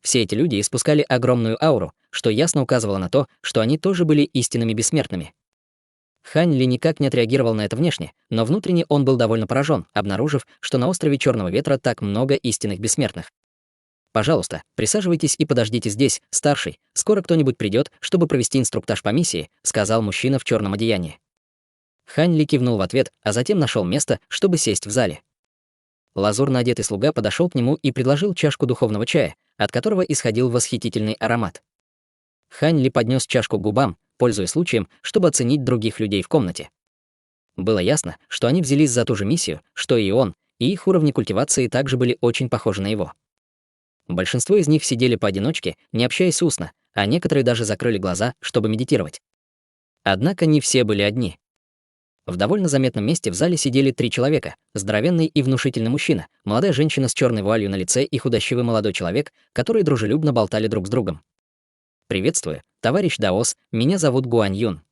Все эти люди испускали огромную ауру, что ясно указывало на то, что они тоже были истинными бессмертными. Хань Ли никак не отреагировал на это внешне, но внутренне он был довольно поражен, обнаружив, что на острове Черного Ветра так много истинных бессмертных. «Пожалуйста, присаживайтесь и подождите здесь, старший. Скоро кто-нибудь придет, чтобы провести инструктаж по миссии», — сказал мужчина в черном одеянии. Хань Ли кивнул в ответ, а затем нашел место, чтобы сесть в зале. Лазурно одетый слуга подошел к нему и предложил чашку духовного чая, от которого исходил восхитительный аромат. Хань Ли поднес чашку к губам, пользуясь случаем, чтобы оценить других людей в комнате. Было ясно, что они взялись за ту же миссию, что и он, и их уровни культивации также были очень похожи на его. Большинство из них сидели поодиночке, не общаясь устно, а некоторые даже закрыли глаза, чтобы медитировать. Однако не все были одни. В довольно заметном месте в зале сидели 3 человека: здоровенный и внушительный мужчина, молодая женщина с черной вуалью на лице и худощавый молодой человек, которые дружелюбно болтали друг с другом. «Приветствую, товарищ Даос, меня зовут Гуань Юн».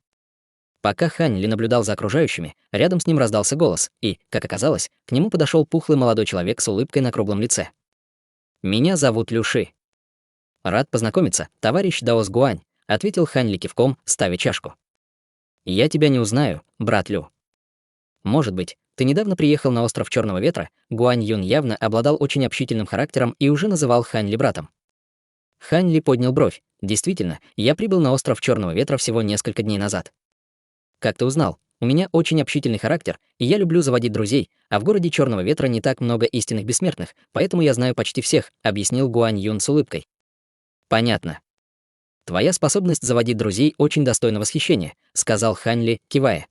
Пока Хань Ли наблюдал за окружающими, рядом с ним раздался голос, и, как оказалось, к нему подошел пухлый молодой человек с улыбкой на круглом лице. «Меня зовут Люши». «Рад познакомиться, товарищ Даос Гуань», — ответил Хань Ли кивком, ставя чашку. «Я тебя не узнаю, брат Лю». «Может быть, ты недавно приехал на остров Черного Ветра?» Гуань Юн явно обладал очень общительным характером и уже называл Хань Ли братом. Хань Ли поднял бровь. «Действительно, я прибыл на остров Черного Ветра всего несколько дней назад». «Как ты узнал? У меня очень общительный характер, и я люблю заводить друзей, а в городе Черного Ветра не так много истинных бессмертных, поэтому я знаю почти всех», — объяснил Гуань Юн с улыбкой. «Понятно. Твоя способность заводить друзей очень достойна восхищения», — сказал Хань Ли, кивая.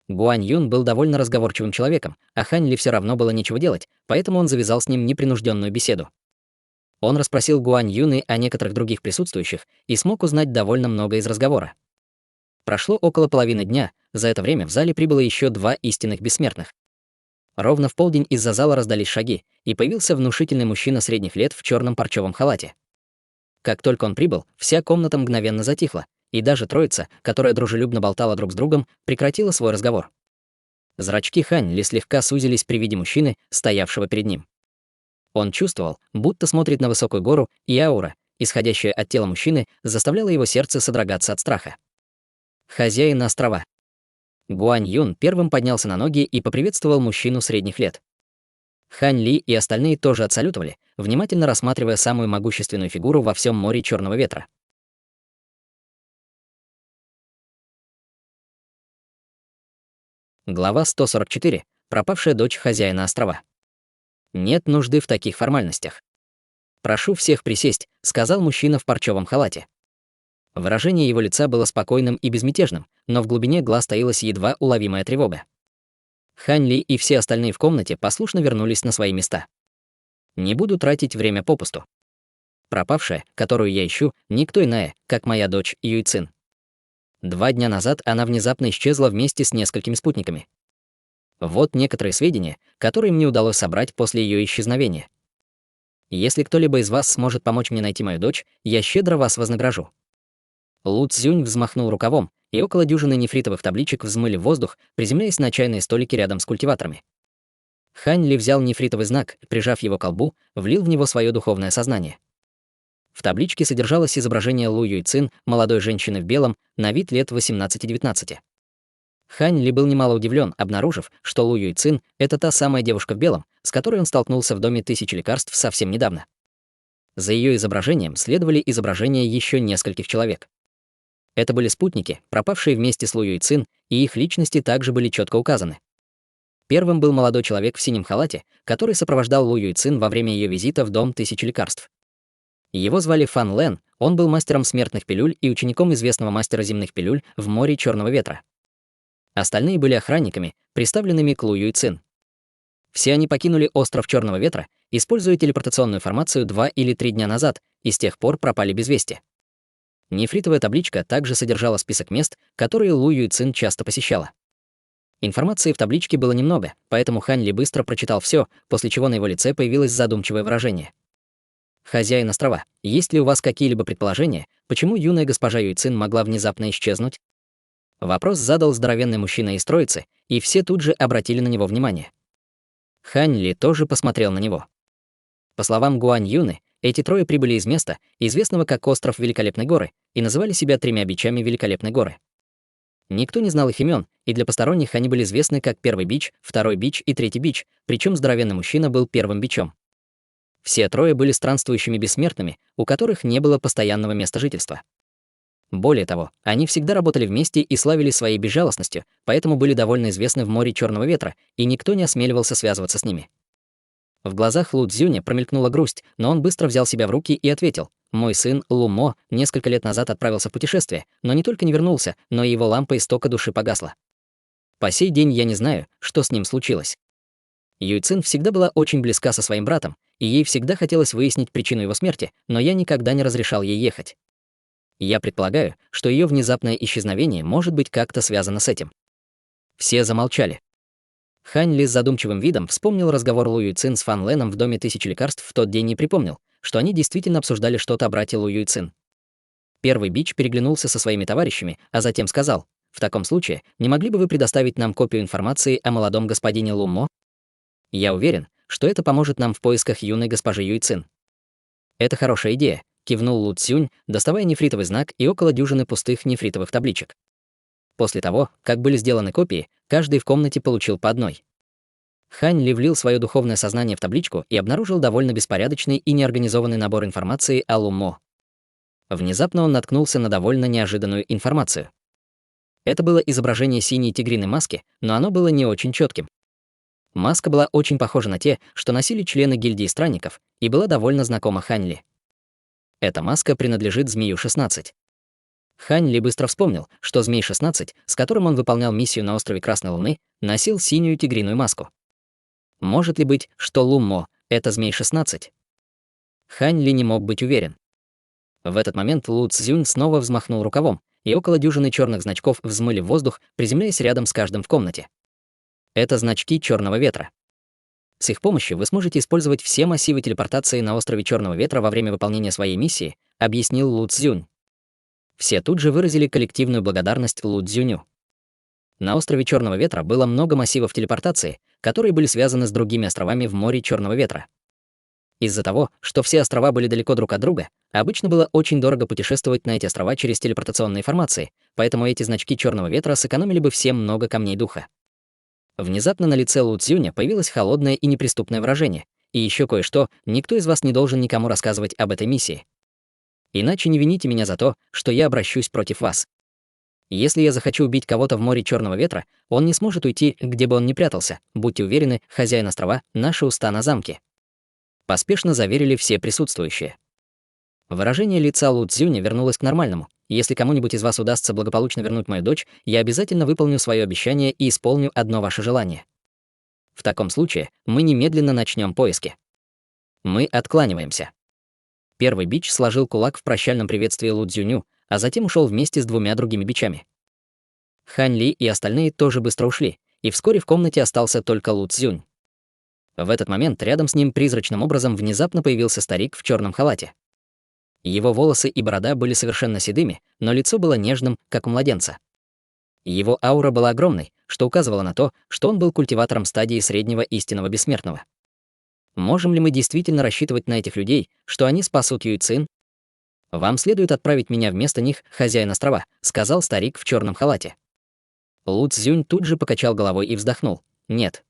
Гуань Юн был довольно разговорчивым человеком, а Хань Ли все равно было нечего делать, поэтому он завязал с ним непринужденную беседу. Он расспросил Гуань Юны о некоторых других присутствующих и смог узнать довольно много из разговора. Прошло около половины дня, за это время в зале прибыло еще 2 истинных бессмертных. Ровно в полдень из-за зала раздались шаги, и появился внушительный мужчина средних лет в черном парчевом халате. Как только он прибыл, вся комната мгновенно затихла, и даже троица, которая дружелюбно болтала друг с другом, прекратила свой разговор. Зрачки Хань Ли слегка сузились при виде мужчины, стоявшего перед ним. Он чувствовал, будто смотрит на высокую гору, и аура, исходящая от тела мужчины, заставляла его сердце содрогаться от страха. Хозяин острова. Гуань Юн первым поднялся на ноги и поприветствовал мужчину средних лет. Хань Ли и остальные тоже отсалютовали, внимательно рассматривая самую могущественную фигуру во всем море Черного Ветра. Глава 144. Пропавшая дочь хозяина острова. Нет нужды в таких формальностях. «Прошу всех присесть», — сказал мужчина в парчевом халате. Выражение его лица было спокойным и безмятежным, но в глубине глаз таилась едва уловимая тревога. Хань Ли и все остальные в комнате послушно вернулись на свои места. Не буду тратить время попусту. Пропавшая, которую я ищу, никто иная, как моя дочь Юйцин. 2 дня назад она внезапно исчезла вместе с несколькими спутниками. Вот некоторые сведения, которые мне удалось собрать после ее исчезновения. Если кто-либо из вас сможет помочь мне найти мою дочь, я щедро вас вознагражу». Лу Цзюнь взмахнул рукавом, и около дюжины нефритовых табличек взмыли в воздух, приземляясь на чайные столики рядом с культиваторами. Хань Ли взял нефритовый знак, прижав его к колбу, влил в него свое духовное сознание. В табличке содержалось изображение Лу Юйцин, молодой женщины в белом, на вид лет 18-19. Хань Ли был немало удивлен, обнаружив, что Лу Юйцин — это та самая девушка в белом, с которой он столкнулся в доме 1000 лекарств совсем недавно. За ее изображением следовали изображения еще нескольких человек. Это были спутники, пропавшие вместе с Лу Юйцин, и их личности также были четко указаны. Первым был молодой человек в синем халате, который сопровождал Лу Юйцин во время ее визита в дом 1000 лекарств. Его звали Фан Лэн, он был мастером смертных пилюль и учеником известного мастера земных пилюль в море Черного Ветра. Остальные были охранниками, приставленными к Лу Юйцин. Все они покинули остров Черного Ветра, используя телепортационную формацию 2 или 3 дня назад, и с тех пор пропали без вести. Нефритовая табличка также содержала список мест, которые Лу Юйцин часто посещала. Информации в табличке было немного, поэтому Хань Ли быстро прочитал все, после чего на его лице появилось задумчивое выражение. «Хозяин острова, есть ли у вас какие-либо предположения, почему юная госпожа Юйцин могла внезапно исчезнуть?» Вопрос задал здоровенный мужчина из троицы, и все тут же обратили на него внимание. Хань Ли тоже посмотрел на него. По словам Гуань Юны, эти трое прибыли из места, известного как остров Великолепной горы, и называли себя 3 бичами Великолепной горы. Никто не знал их имен, и для посторонних они были известны как 1 бич, 2 бич и 3 бич, причем здоровенный мужчина был 1 бичом. Все трое были странствующими бессмертными, у которых не было постоянного места жительства. Более того, они всегда работали вместе и славились своей безжалостностью, поэтому были довольно известны в море Черного Ветра, и никто не осмеливался связываться с ними. В глазах Лу Цзюня промелькнула грусть, но он быстро взял себя в руки и ответил: «Мой сын Лу Мо несколько лет назад отправился в путешествие, но не только не вернулся, но и его лампа истока души погасла. По сей день я не знаю, что с ним случилось». Юй Цин всегда была очень близка со своим братом, и ей всегда хотелось выяснить причину его смерти, но я никогда не разрешал ей ехать. Я предполагаю, что ее внезапное исчезновение может быть как-то связано с этим. Все замолчали. Хань Ли с задумчивым видом вспомнил разговор Лу Юйцин с Фан Леном в доме тысячи лекарств в тот день и припомнил, что они действительно обсуждали что-то о брате Лу Юйцин. Первый бич переглянулся со своими товарищами, а затем сказал: «В таком случае, не могли бы вы предоставить нам копию информации о молодом господине Лу Мо? Я уверен, что это поможет нам в поисках юной госпожи Юйцин». «Это хорошая идея», — кивнул Лу Цзюнь, доставая нефритовый знак и около дюжины пустых нефритовых табличек. После того, как были сделаны копии, каждый в комнате получил по одной. Хань Ли влил свое духовное сознание в табличку и обнаружил довольно беспорядочный и неорганизованный набор информации о Лу Мо. Внезапно он наткнулся на довольно неожиданную информацию. Это было изображение синей тигриной маски, но оно было не очень четким. Маска была очень похожа на те, что носили члены гильдии странников, и была довольно знакома Хань Ли. Эта маска принадлежит Змею-16. Хань Ли быстро вспомнил, что Змей-16, с которым он выполнял миссию на острове Красной Луны, носил синюю тигриную маску. Может ли быть, что Лу Мо — это Змей-16? Хань Ли не мог быть уверен. В этот момент Лу Цзюнь снова взмахнул рукавом, и около дюжины черных значков взмыли в воздух, приземляясь рядом с каждым в комнате. Это значки черного ветра. С их помощью вы сможете использовать все массивы телепортации на острове Черного Ветра во время выполнения своей миссии, объяснил Лу Цзюнь. Все тут же выразили коллективную благодарность Лу Цзюню. На острове Черного Ветра было много массивов телепортации, которые были связаны с другими островами в море Черного Ветра. Из-за того, что все острова были далеко друг от друга, обычно было очень дорого путешествовать на эти острова через телепортационные формации, поэтому эти значки Черного Ветра сэкономили бы всем много камней духа. Внезапно на лице Лу Цзюня появилось холодное и неприступное выражение. И еще кое-что: никто из вас не должен никому рассказывать об этой миссии. Иначе не вините меня за то, что я обращусь против вас. Если я захочу убить кого-то в море Черного Ветра, он не сможет уйти, где бы он ни прятался. Будьте уверены, хозяин острова — наши уста на замке. Поспешно заверили все присутствующие. Выражение лица Лу Цзюня вернулось к нормальному. Если кому-нибудь из вас удастся благополучно вернуть мою дочь, я обязательно выполню свое обещание и исполню одно ваше желание. В таком случае мы немедленно начнем поиски. Мы откланиваемся. Первый бич сложил кулак в прощальном приветствии Лу Цзюню, а затем ушел вместе с двумя другими бичами. Хань Ли и остальные тоже быстро ушли, и вскоре в комнате остался только Лу Цзюнь. В этот момент рядом с ним призрачным образом внезапно появился старик в черном халате. Его волосы и борода были совершенно седыми, но лицо было нежным, как у младенца. Его аура была огромной, что указывало на то, что он был культиватором стадии среднего истинного бессмертного. Можем ли мы действительно рассчитывать на этих людей, что они спасут Юй Цин? «Вам следует отправить меня вместо них, хозяин острова», — сказал старик в черном халате. Лу Цзюнь тут же покачал головой и вздохнул. «Нет».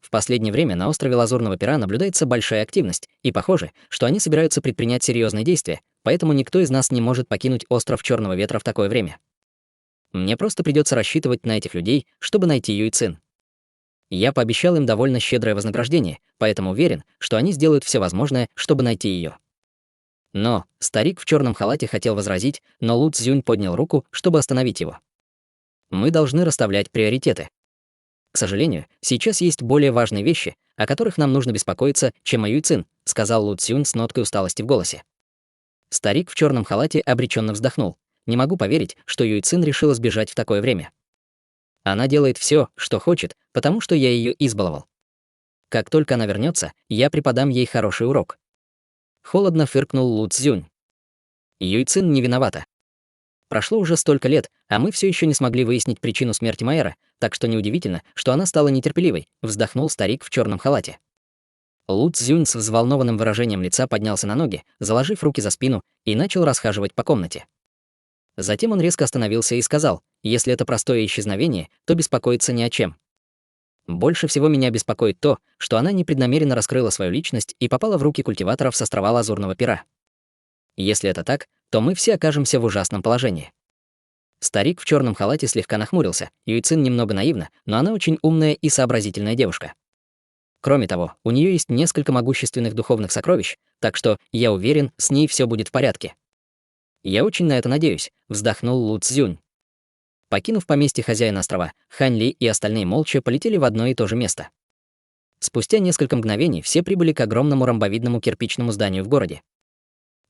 В последнее время на острове Лазурного Пера наблюдается большая активность, и похоже, что они собираются предпринять серьезные действия, поэтому никто из нас не может покинуть остров Черного Ветра в такое время. Мне просто придется рассчитывать на этих людей, чтобы найти Юй Цин. Я пообещал им довольно щедрое вознаграждение, поэтому уверен, что они сделают все возможное, чтобы найти ее. Но старик в черном халате хотел возразить, но Лу Цзюнь поднял руку, чтобы остановить его. Мы должны расставлять приоритеты. К сожалению, сейчас есть более важные вещи, о которых нам нужно беспокоиться, чем о Юй Цин, сказал Лу Цзюнь с ноткой усталости в голосе. Старик в черном халате обреченно вздохнул. Не могу поверить, что Юй Цин решила сбежать в такое время. Она делает все, что хочет, потому что я ее избаловал. Как только она вернется, я преподам ей хороший урок. Холодно фыркнул Лу Цзюнь. Юй Цин не виновата. Прошло уже столько лет, а мы все еще не смогли выяснить причину смерти Майера, так что неудивительно, что она стала нетерпеливой, вздохнул старик в черном халате. Лу Цзюнь с взволнованным выражением лица поднялся на ноги, заложив руки за спину, и начал расхаживать по комнате. Затем он резко остановился и сказал: «Если это простое исчезновение, то беспокоиться ни о чем. Больше всего меня беспокоит то, что она непреднамеренно раскрыла свою личность и попала в руки культиваторов с острова Лазурного Пера. Если это так, то мы все окажемся в ужасном положении». Старик в черном халате слегка нахмурился. Юй Цин немного наивна, но она очень умная и сообразительная девушка. Кроме того, у нее есть несколько могущественных духовных сокровищ, так что, я уверен, с ней все будет в порядке. Я очень на это надеюсь, вздохнул Лу Цзюнь. Покинув поместье хозяина острова, Хань Ли и остальные молча полетели в одно и то же место. Спустя несколько мгновений все прибыли к огромному ромбовидному кирпичному зданию в городе.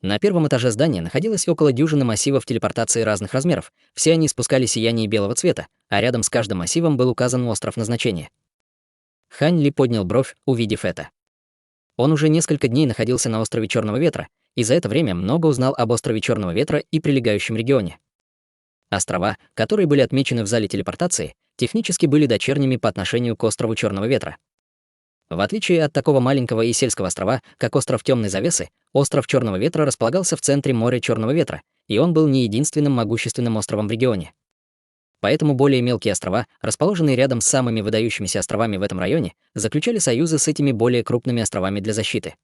На первом этаже здания находилось около дюжины массивов телепортации разных размеров, все они испускали сияние белого цвета, а рядом с каждым массивом был указан остров назначения. Хань Ли поднял бровь, увидев это. Он уже несколько дней находился на острове Черного Ветра, и за это время много узнал об острове Черного Ветра и прилегающем регионе. Острова, которые были отмечены в зале телепортации, технически были дочерними по отношению к острову Черного Ветра. В отличие от такого маленького и сельского острова, как остров Темной Завесы, остров Черного Ветра располагался в центре моря Черного Ветра, и он был не единственным могущественным островом в регионе. Поэтому более мелкие острова, расположенные рядом с самыми выдающимися островами в этом районе, заключали союзы с этими более крупными островами для защиты.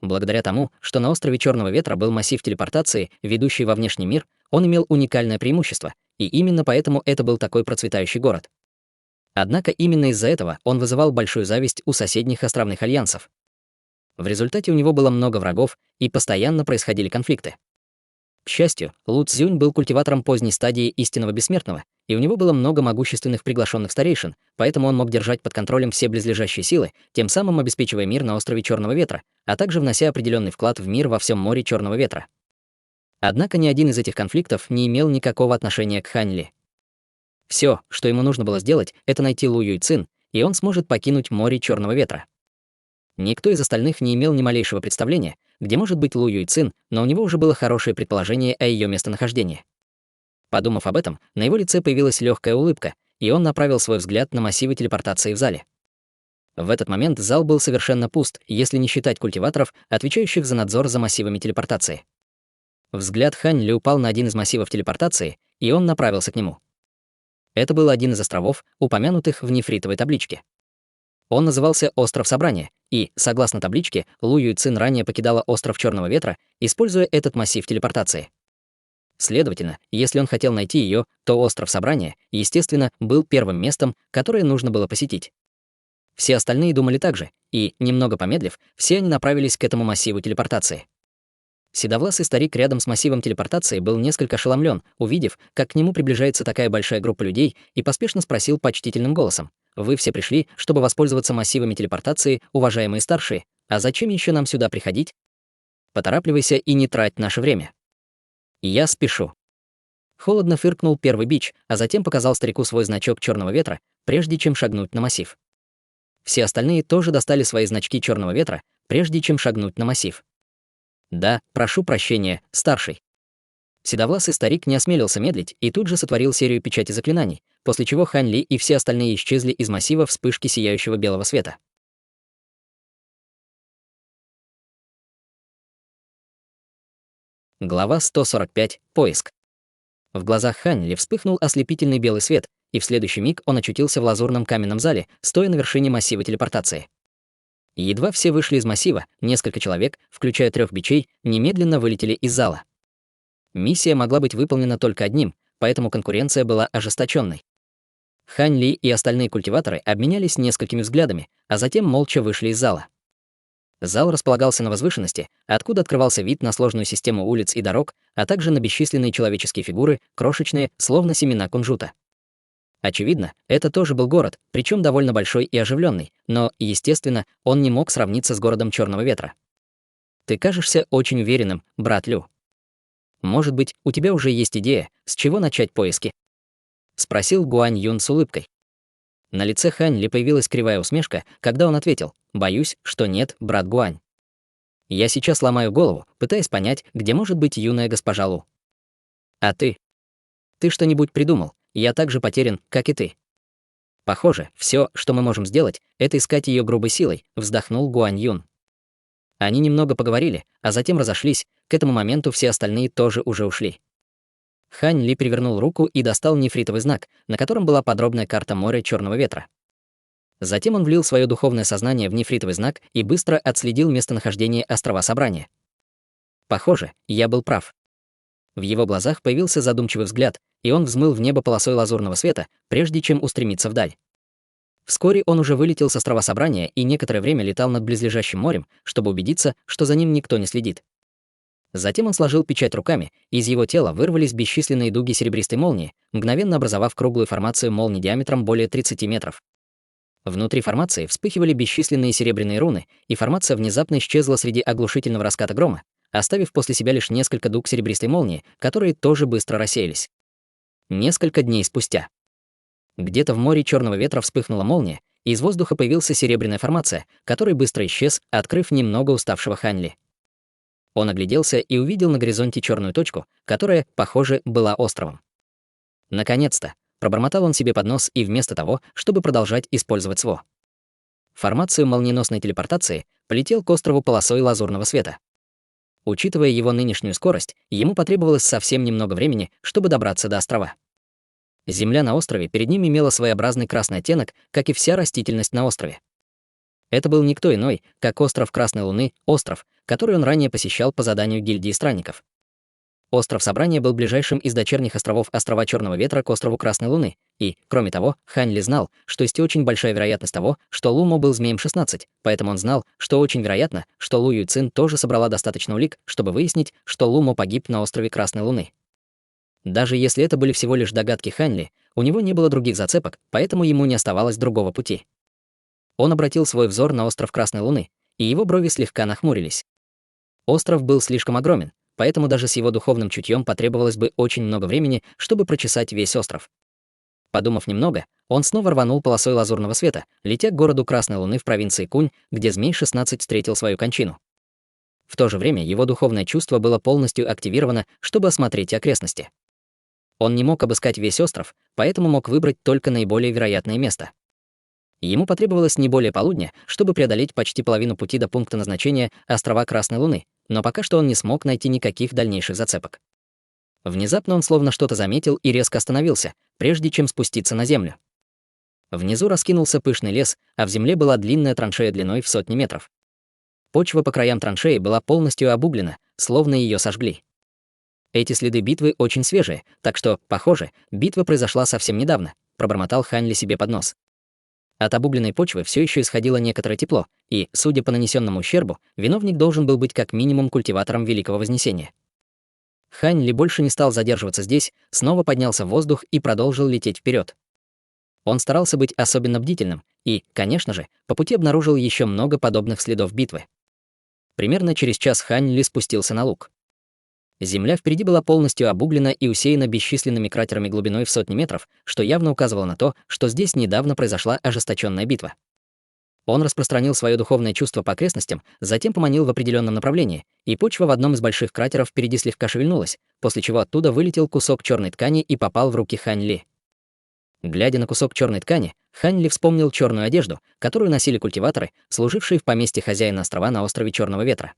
Благодаря тому, что на острове Черного Ветра был массив телепортации, ведущий во внешний мир, он имел уникальное преимущество, и именно поэтому это был такой процветающий город. Однако именно из-за этого он вызывал большую зависть у соседних островных альянсов. В результате у него было много врагов, и постоянно происходили конфликты. К счастью, Лу Цзюнь был культиватором поздней стадии истинного бессмертного, и у него было много могущественных приглашенных старейшин, поэтому он мог держать под контролем все близлежащие силы, тем самым обеспечивая мир на острове Черного Ветра, а также внося определенный вклад в мир во всем море Черного Ветра. Однако ни один из этих конфликтов не имел никакого отношения к Хань Ли. Все, что ему нужно было сделать, это найти Лу Юйцин, и он сможет покинуть море Черного Ветра. Никто из остальных не имел ни малейшего представления, где может быть Лу Юйцин, но у него уже было хорошее предположение о ее местонахождении. Подумав об этом, на его лице появилась легкая улыбка, и он направил свой взгляд на массивы телепортации в зале. В этот момент зал был совершенно пуст, если не считать культиваторов, отвечающих за надзор за массивами телепортации. Взгляд Хань Ли упал на один из массивов телепортации, и он направился к нему. Это был один из островов, упомянутых в нефритовой табличке. Он назывался «Остров Собрания», и, согласно табличке, Лу Юйцин ранее покидала остров Черного Ветра, используя этот массив телепортации. Следовательно, если он хотел найти ее, то остров Собрания, естественно, был первым местом, которое нужно было посетить. Все остальные думали так же, и, немного помедлив, все они направились к этому массиву телепортации. Седовласый старик рядом с массивом телепортации был несколько ошеломлен, увидев, как к нему приближается такая большая группа людей, и поспешно спросил почтительным голосом: «Вы все пришли, чтобы воспользоваться массивами телепортации, уважаемые старшие, а зачем еще нам сюда приходить? Поторапливайся и не трать наше время». «Я спешу». Холодно фыркнул первый бич, а затем показал старику свой значок Черного Ветра, прежде чем шагнуть на массив. Все остальные тоже достали свои значки Черного Ветра, прежде чем шагнуть на массив. «Да, прошу прощения, старший». Седовласый старик не осмелился медлить и тут же сотворил серию печати заклинаний, после чего Хань Ли и все остальные исчезли из массива вспышки сияющего белого света. Глава 145. Поиск. В глазах Хань Ли вспыхнул ослепительный белый свет, и в следующий миг он очутился в лазурном каменном зале, стоя на вершине массива телепортации. Едва все вышли из массива, несколько человек, включая 3 бичей, немедленно вылетели из зала. Миссия могла быть выполнена только одним, поэтому конкуренция была ожесточенной. Хань Ли и остальные культиваторы обменялись несколькими взглядами, а затем молча вышли из зала. Зал располагался на возвышенности, откуда открывался вид на сложную систему улиц и дорог, а также на бесчисленные человеческие фигуры, крошечные, словно семена кунжута. Очевидно, это тоже был город, причем довольно большой и оживленный, но, естественно, он не мог сравниться с городом Черного Ветра. «Ты кажешься очень уверенным, брат Лю. Может быть, у тебя уже есть идея, с чего начать поиски?» — спросил Гуань Юн с улыбкой. На лице Хань Ли появилась кривая усмешка, когда он ответил: «Боюсь, что нет, брат Гуань. Я сейчас ломаю голову, пытаясь понять, где может быть юная госпожа Лу. А ты? Ты что-нибудь придумал? Я так же потерян, как и ты». «Похоже, все, что мы можем сделать, это искать ее грубой силой», — вздохнул Гуань Юн. Они немного поговорили, а затем разошлись. К этому моменту все остальные тоже уже ушли. Хань Ли перевернул руку и достал нефритовый знак, на котором была подробная карта моря Черного Ветра. Затем он влил свое духовное сознание в нефритовый знак и быстро отследил местонахождение острова Собрания. Похоже, я был прав. В его глазах появился задумчивый взгляд, и он взмыл в небо полосой лазурного света, прежде чем устремиться вдаль. Вскоре он уже вылетел с острова Собрания и некоторое время летал над близлежащим морем, чтобы убедиться, что за ним никто не следит. Затем он сложил печать руками, и из его тела вырвались бесчисленные дуги серебристой молнии, мгновенно образовав круглую формацию молний диаметром более 30 метров. Внутри формации вспыхивали бесчисленные серебряные руны, и формация внезапно исчезла среди оглушительного раската грома, оставив после себя лишь несколько дуг серебристой молнии, которые тоже быстро рассеялись. Несколько дней спустя. Где-то в море черного ветра вспыхнула молния, и из воздуха появился серебряная формация, который быстро исчез, открыв немного уставшего Хань Ли. Он огляделся и увидел на горизонте черную точку, которая, похоже, была островом. Наконец-то, пробормотал он себе под нос и вместо того, чтобы продолжать использовать СВО. Формацию молниеносной телепортации полетел к острову полосой лазурного света. Учитывая его нынешнюю скорость, ему потребовалось совсем немного времени, чтобы добраться до острова. Земля на острове перед ним имела своеобразный красный оттенок, как и вся растительность на острове. Это был никто иной, как остров Красной Луны, остров, который он ранее посещал по заданию гильдии странников. Остров Собрания был ближайшим из дочерних островов острова Черного Ветра к острову Красной Луны, и, кроме того, Хань Ли знал, что есть очень большая вероятность того, что Лу Мо был змеем 16, поэтому он знал, что очень вероятно, что Лу Юйцин тоже собрала достаточно улик, чтобы выяснить, что Лу Мо погиб на острове Красной Луны. Даже если это были всего лишь догадки Хань Ли, у него не было других зацепок, поэтому ему не оставалось другого пути. Он обратил свой взор на остров Красной Луны, и его брови слегка нахмурились. Остров был слишком огромен, поэтому даже с его духовным чутьем потребовалось бы очень много времени, чтобы прочесать весь остров. Подумав немного, он снова рванул полосой лазурного света, летя к городу Красной Луны в провинции Кунь, где Змей 16 встретил свою кончину. В то же время его духовное чувство было полностью активировано, чтобы осмотреть окрестности. Он не мог обыскать весь остров, поэтому мог выбрать только наиболее вероятное место. Ему потребовалось не более полудня, чтобы преодолеть почти половину пути до пункта назначения острова Красной Луны, но пока что он не смог найти никаких дальнейших зацепок. Внезапно он словно что-то заметил и резко остановился, прежде чем спуститься на землю. Внизу раскинулся пышный лес, а в земле была длинная траншея длиной в сотни метров. Почва по краям траншеи была полностью обуглена, словно ее сожгли. Эти следы битвы очень свежие, так что, похоже, битва произошла совсем недавно, пробормотал Хань Ли себе под нос. От обугленной почвы все еще исходило некоторое тепло, и, судя по нанесенному ущербу, виновник должен был быть как минимум культиватором Великого Вознесения. Хань Ли больше не стал задерживаться здесь, снова поднялся в воздух и продолжил лететь вперед. Он старался быть особенно бдительным и, конечно же, по пути обнаружил еще много подобных следов битвы. Примерно через час Хань Ли спустился на луг. Земля впереди была полностью обуглена и усеяна бесчисленными кратерами глубиной в сотни метров, что явно указывало на то, что здесь недавно произошла ожесточенная битва. Он распространил свое духовное чувство по окрестностям, затем поманил в определенном направлении, и почва в одном из больших кратеров впереди слегка шевельнулась, после чего оттуда вылетел кусок черной ткани и попал в руки Хань Ли. Глядя на кусок черной ткани, Хань Ли вспомнил черную одежду, которую носили культиваторы, служившие в поместье хозяина острова на острове Черного Ветра.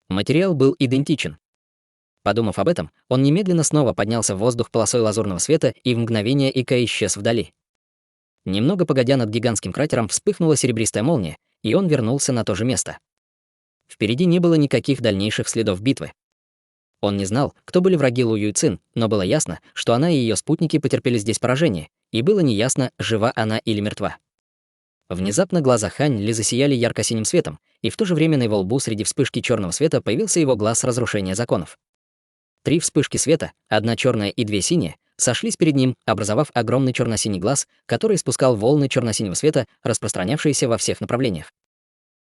Материал был идентичен. Подумав об этом, он немедленно снова поднялся в воздух полосой лазурного света и в мгновение ока исчез вдали. Немного погодя над гигантским кратером вспыхнула серебристая молния, и он вернулся на то же место. Впереди не было никаких дальнейших следов битвы. Он не знал, кто были враги Лу Юйцин, но было ясно, что она и ее спутники потерпели здесь поражение, и было неясно, жива она или мертва. Внезапно глаза Хань Ли засияли ярко-синим светом, и в то же время на его лбу среди вспышки черного света появился его глаз разрушения законов. 3 вспышки света, одна черная и 2 синие, сошлись перед ним, образовав огромный черно-синий глаз, который испускал волны черно-синего света, распространявшиеся во всех направлениях.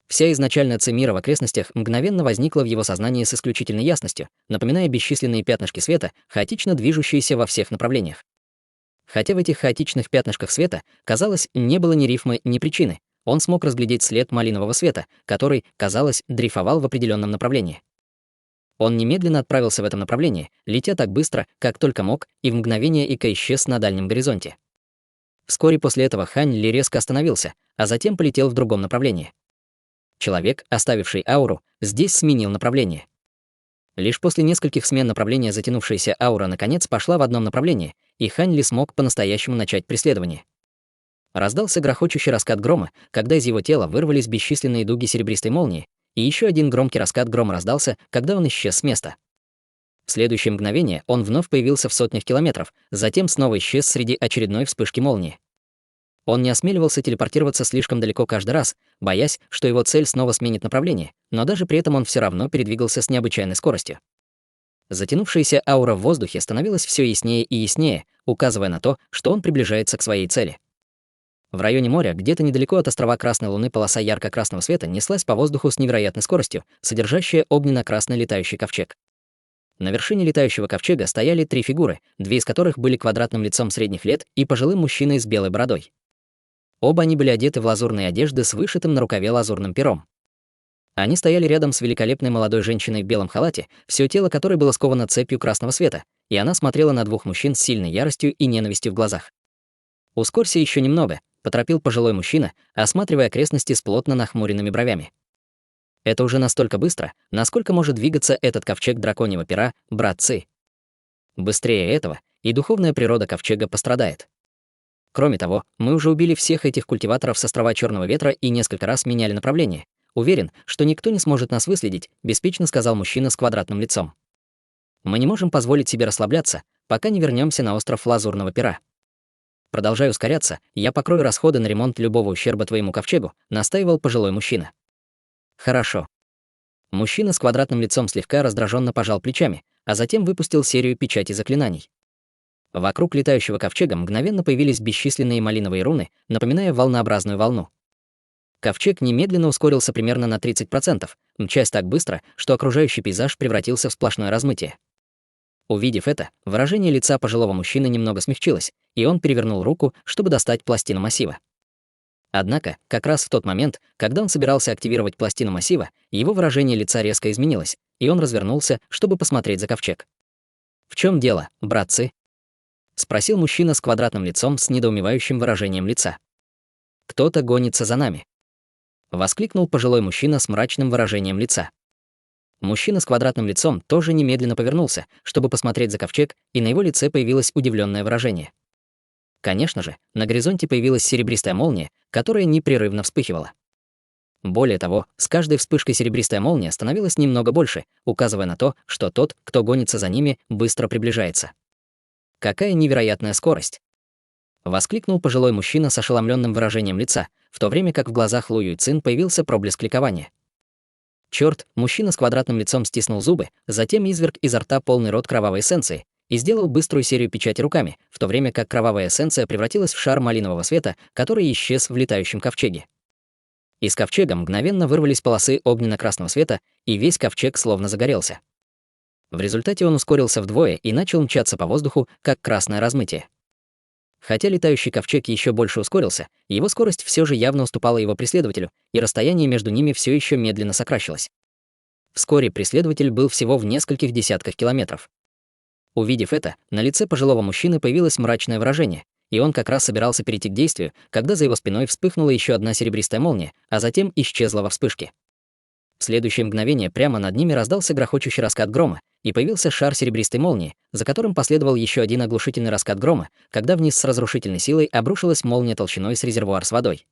Вся изначальная ци мира в окрестностях мгновенно возникла в его сознании с исключительной ясностью, напоминая бесчисленные пятнышки света, хаотично движущиеся во всех направлениях. Хотя в этих хаотичных пятнышках света, казалось, не было ни рифмы, ни причины, он смог разглядеть след малинового света, который, казалось, дрейфовал в определенном направлении. Он немедленно отправился в этом направлении, летя так быстро, как только мог, и в мгновение ока исчез на дальнем горизонте. Вскоре после этого Хань Ли резко остановился, а затем полетел в другом направлении. Человек, оставивший ауру, здесь сменил направление. Лишь после нескольких смен направления затянувшаяся аура наконец пошла в одном направлении, и Хань Ли смог по-настоящему начать преследование. Раздался грохочущий раскат грома, когда из его тела вырвались бесчисленные дуги серебристой молнии, и еще один громкий раскат грома раздался, когда он исчез с места. В следующее мгновение он вновь появился в сотнях километров, затем снова исчез среди очередной вспышки молнии. Он не осмеливался телепортироваться слишком далеко каждый раз, боясь, что его цель снова сменит направление, но даже при этом он все равно передвигался с необычайной скоростью. Затянувшаяся аура в воздухе становилась все яснее и яснее, указывая на то, что он приближается к своей цели. В районе моря, где-то недалеко от острова Красной Луны, полоса ярко-красного света неслась по воздуху с невероятной скоростью, содержащая огненно-красный летающий ковчег. На вершине летающего ковчега стояли 3 фигуры, 2 из которых были квадратным лицом средних лет и пожилым мужчиной с белой бородой. Оба они были одеты в лазурные одежды с вышитым на рукаве лазурным пером. Они стояли рядом с великолепной молодой женщиной в белом халате, все тело которой было сковано цепью красного света, и она смотрела на 2 мужчин с сильной яростью и ненавистью в глазах. «Ускорься еще немного», — поторопил пожилой мужчина, осматривая окрестности с плотно нахмуренными бровями. Это уже настолько быстро, насколько может двигаться этот ковчег драконьего пера, братцы. Быстрее этого, и духовная природа ковчега пострадает. Кроме того, мы уже убили всех этих культиваторов с острова Черного Ветра и несколько раз меняли направление. Уверен, что никто не сможет нас выследить, беспечно сказал мужчина с квадратным лицом. Мы не можем позволить себе расслабляться, пока не вернемся на остров Лазурного Пера. Продолжая ускоряться, я покрою расходы на ремонт любого ущерба твоему ковчегу, настаивал пожилой мужчина. Хорошо. Мужчина с квадратным лицом слегка раздраженно пожал плечами, а затем выпустил серию печати заклинаний. Вокруг летающего ковчега мгновенно появились бесчисленные малиновые руны, напоминая волнообразную волну. Ковчег немедленно ускорился примерно на 30%, мчась так быстро, что окружающий пейзаж превратился в сплошное размытие. Увидев это, выражение лица пожилого мужчины немного смягчилось, и он перевернул руку, чтобы достать пластину массива. Однако, как раз в тот момент, когда он собирался активировать пластину массива, его выражение лица резко изменилось, и он развернулся, чтобы посмотреть за ковчег. «В чем дело, братцы?» — спросил мужчина с квадратным лицом с недоумевающим выражением лица. «Кто-то гонится за нами», — воскликнул пожилой мужчина с мрачным выражением лица. Мужчина с квадратным лицом тоже немедленно повернулся, чтобы посмотреть за ковчег, и на его лице появилось удивленное выражение. Конечно же, на горизонте появилась серебристая молния, которая непрерывно вспыхивала. Более того, с каждой вспышкой серебристая молния становилась немного больше, указывая на то, что тот, кто гонится за ними, быстро приближается. «Какая невероятная скорость!» — воскликнул пожилой мужчина с ошеломленным выражением лица, в то время как в глазах Лу Юйцин появился проблеск ликования. Черт, мужчина с квадратным лицом стиснул зубы, затем изверг изо рта полный рот кровавой эссенции и сделал быструю серию печати руками, в то время как кровавая эссенция превратилась в шар малинового света, который исчез в летающем ковчеге. Из ковчега мгновенно вырвались полосы огненно-красного света, и весь ковчег словно загорелся. В результате он ускорился вдвое и начал мчаться по воздуху, как красное размытие. Хотя летающий ковчег еще больше ускорился, его скорость все же явно уступала его преследователю, и расстояние между ними все еще медленно сокращалось. Вскоре преследователь был всего в нескольких десятках километров. Увидев это, на лице пожилого мужчины появилось мрачное выражение, и он как раз собирался перейти к действию, когда за его спиной вспыхнула еще одна серебристая молния, а затем исчезла во вспышке. В следующее мгновение прямо над ними раздался грохочущий раскат грома, и появился шар серебристой молнии, за которым последовал еще один оглушительный раскат грома, когда вниз с разрушительной силой обрушилась молния толщиной с резервуар с водой.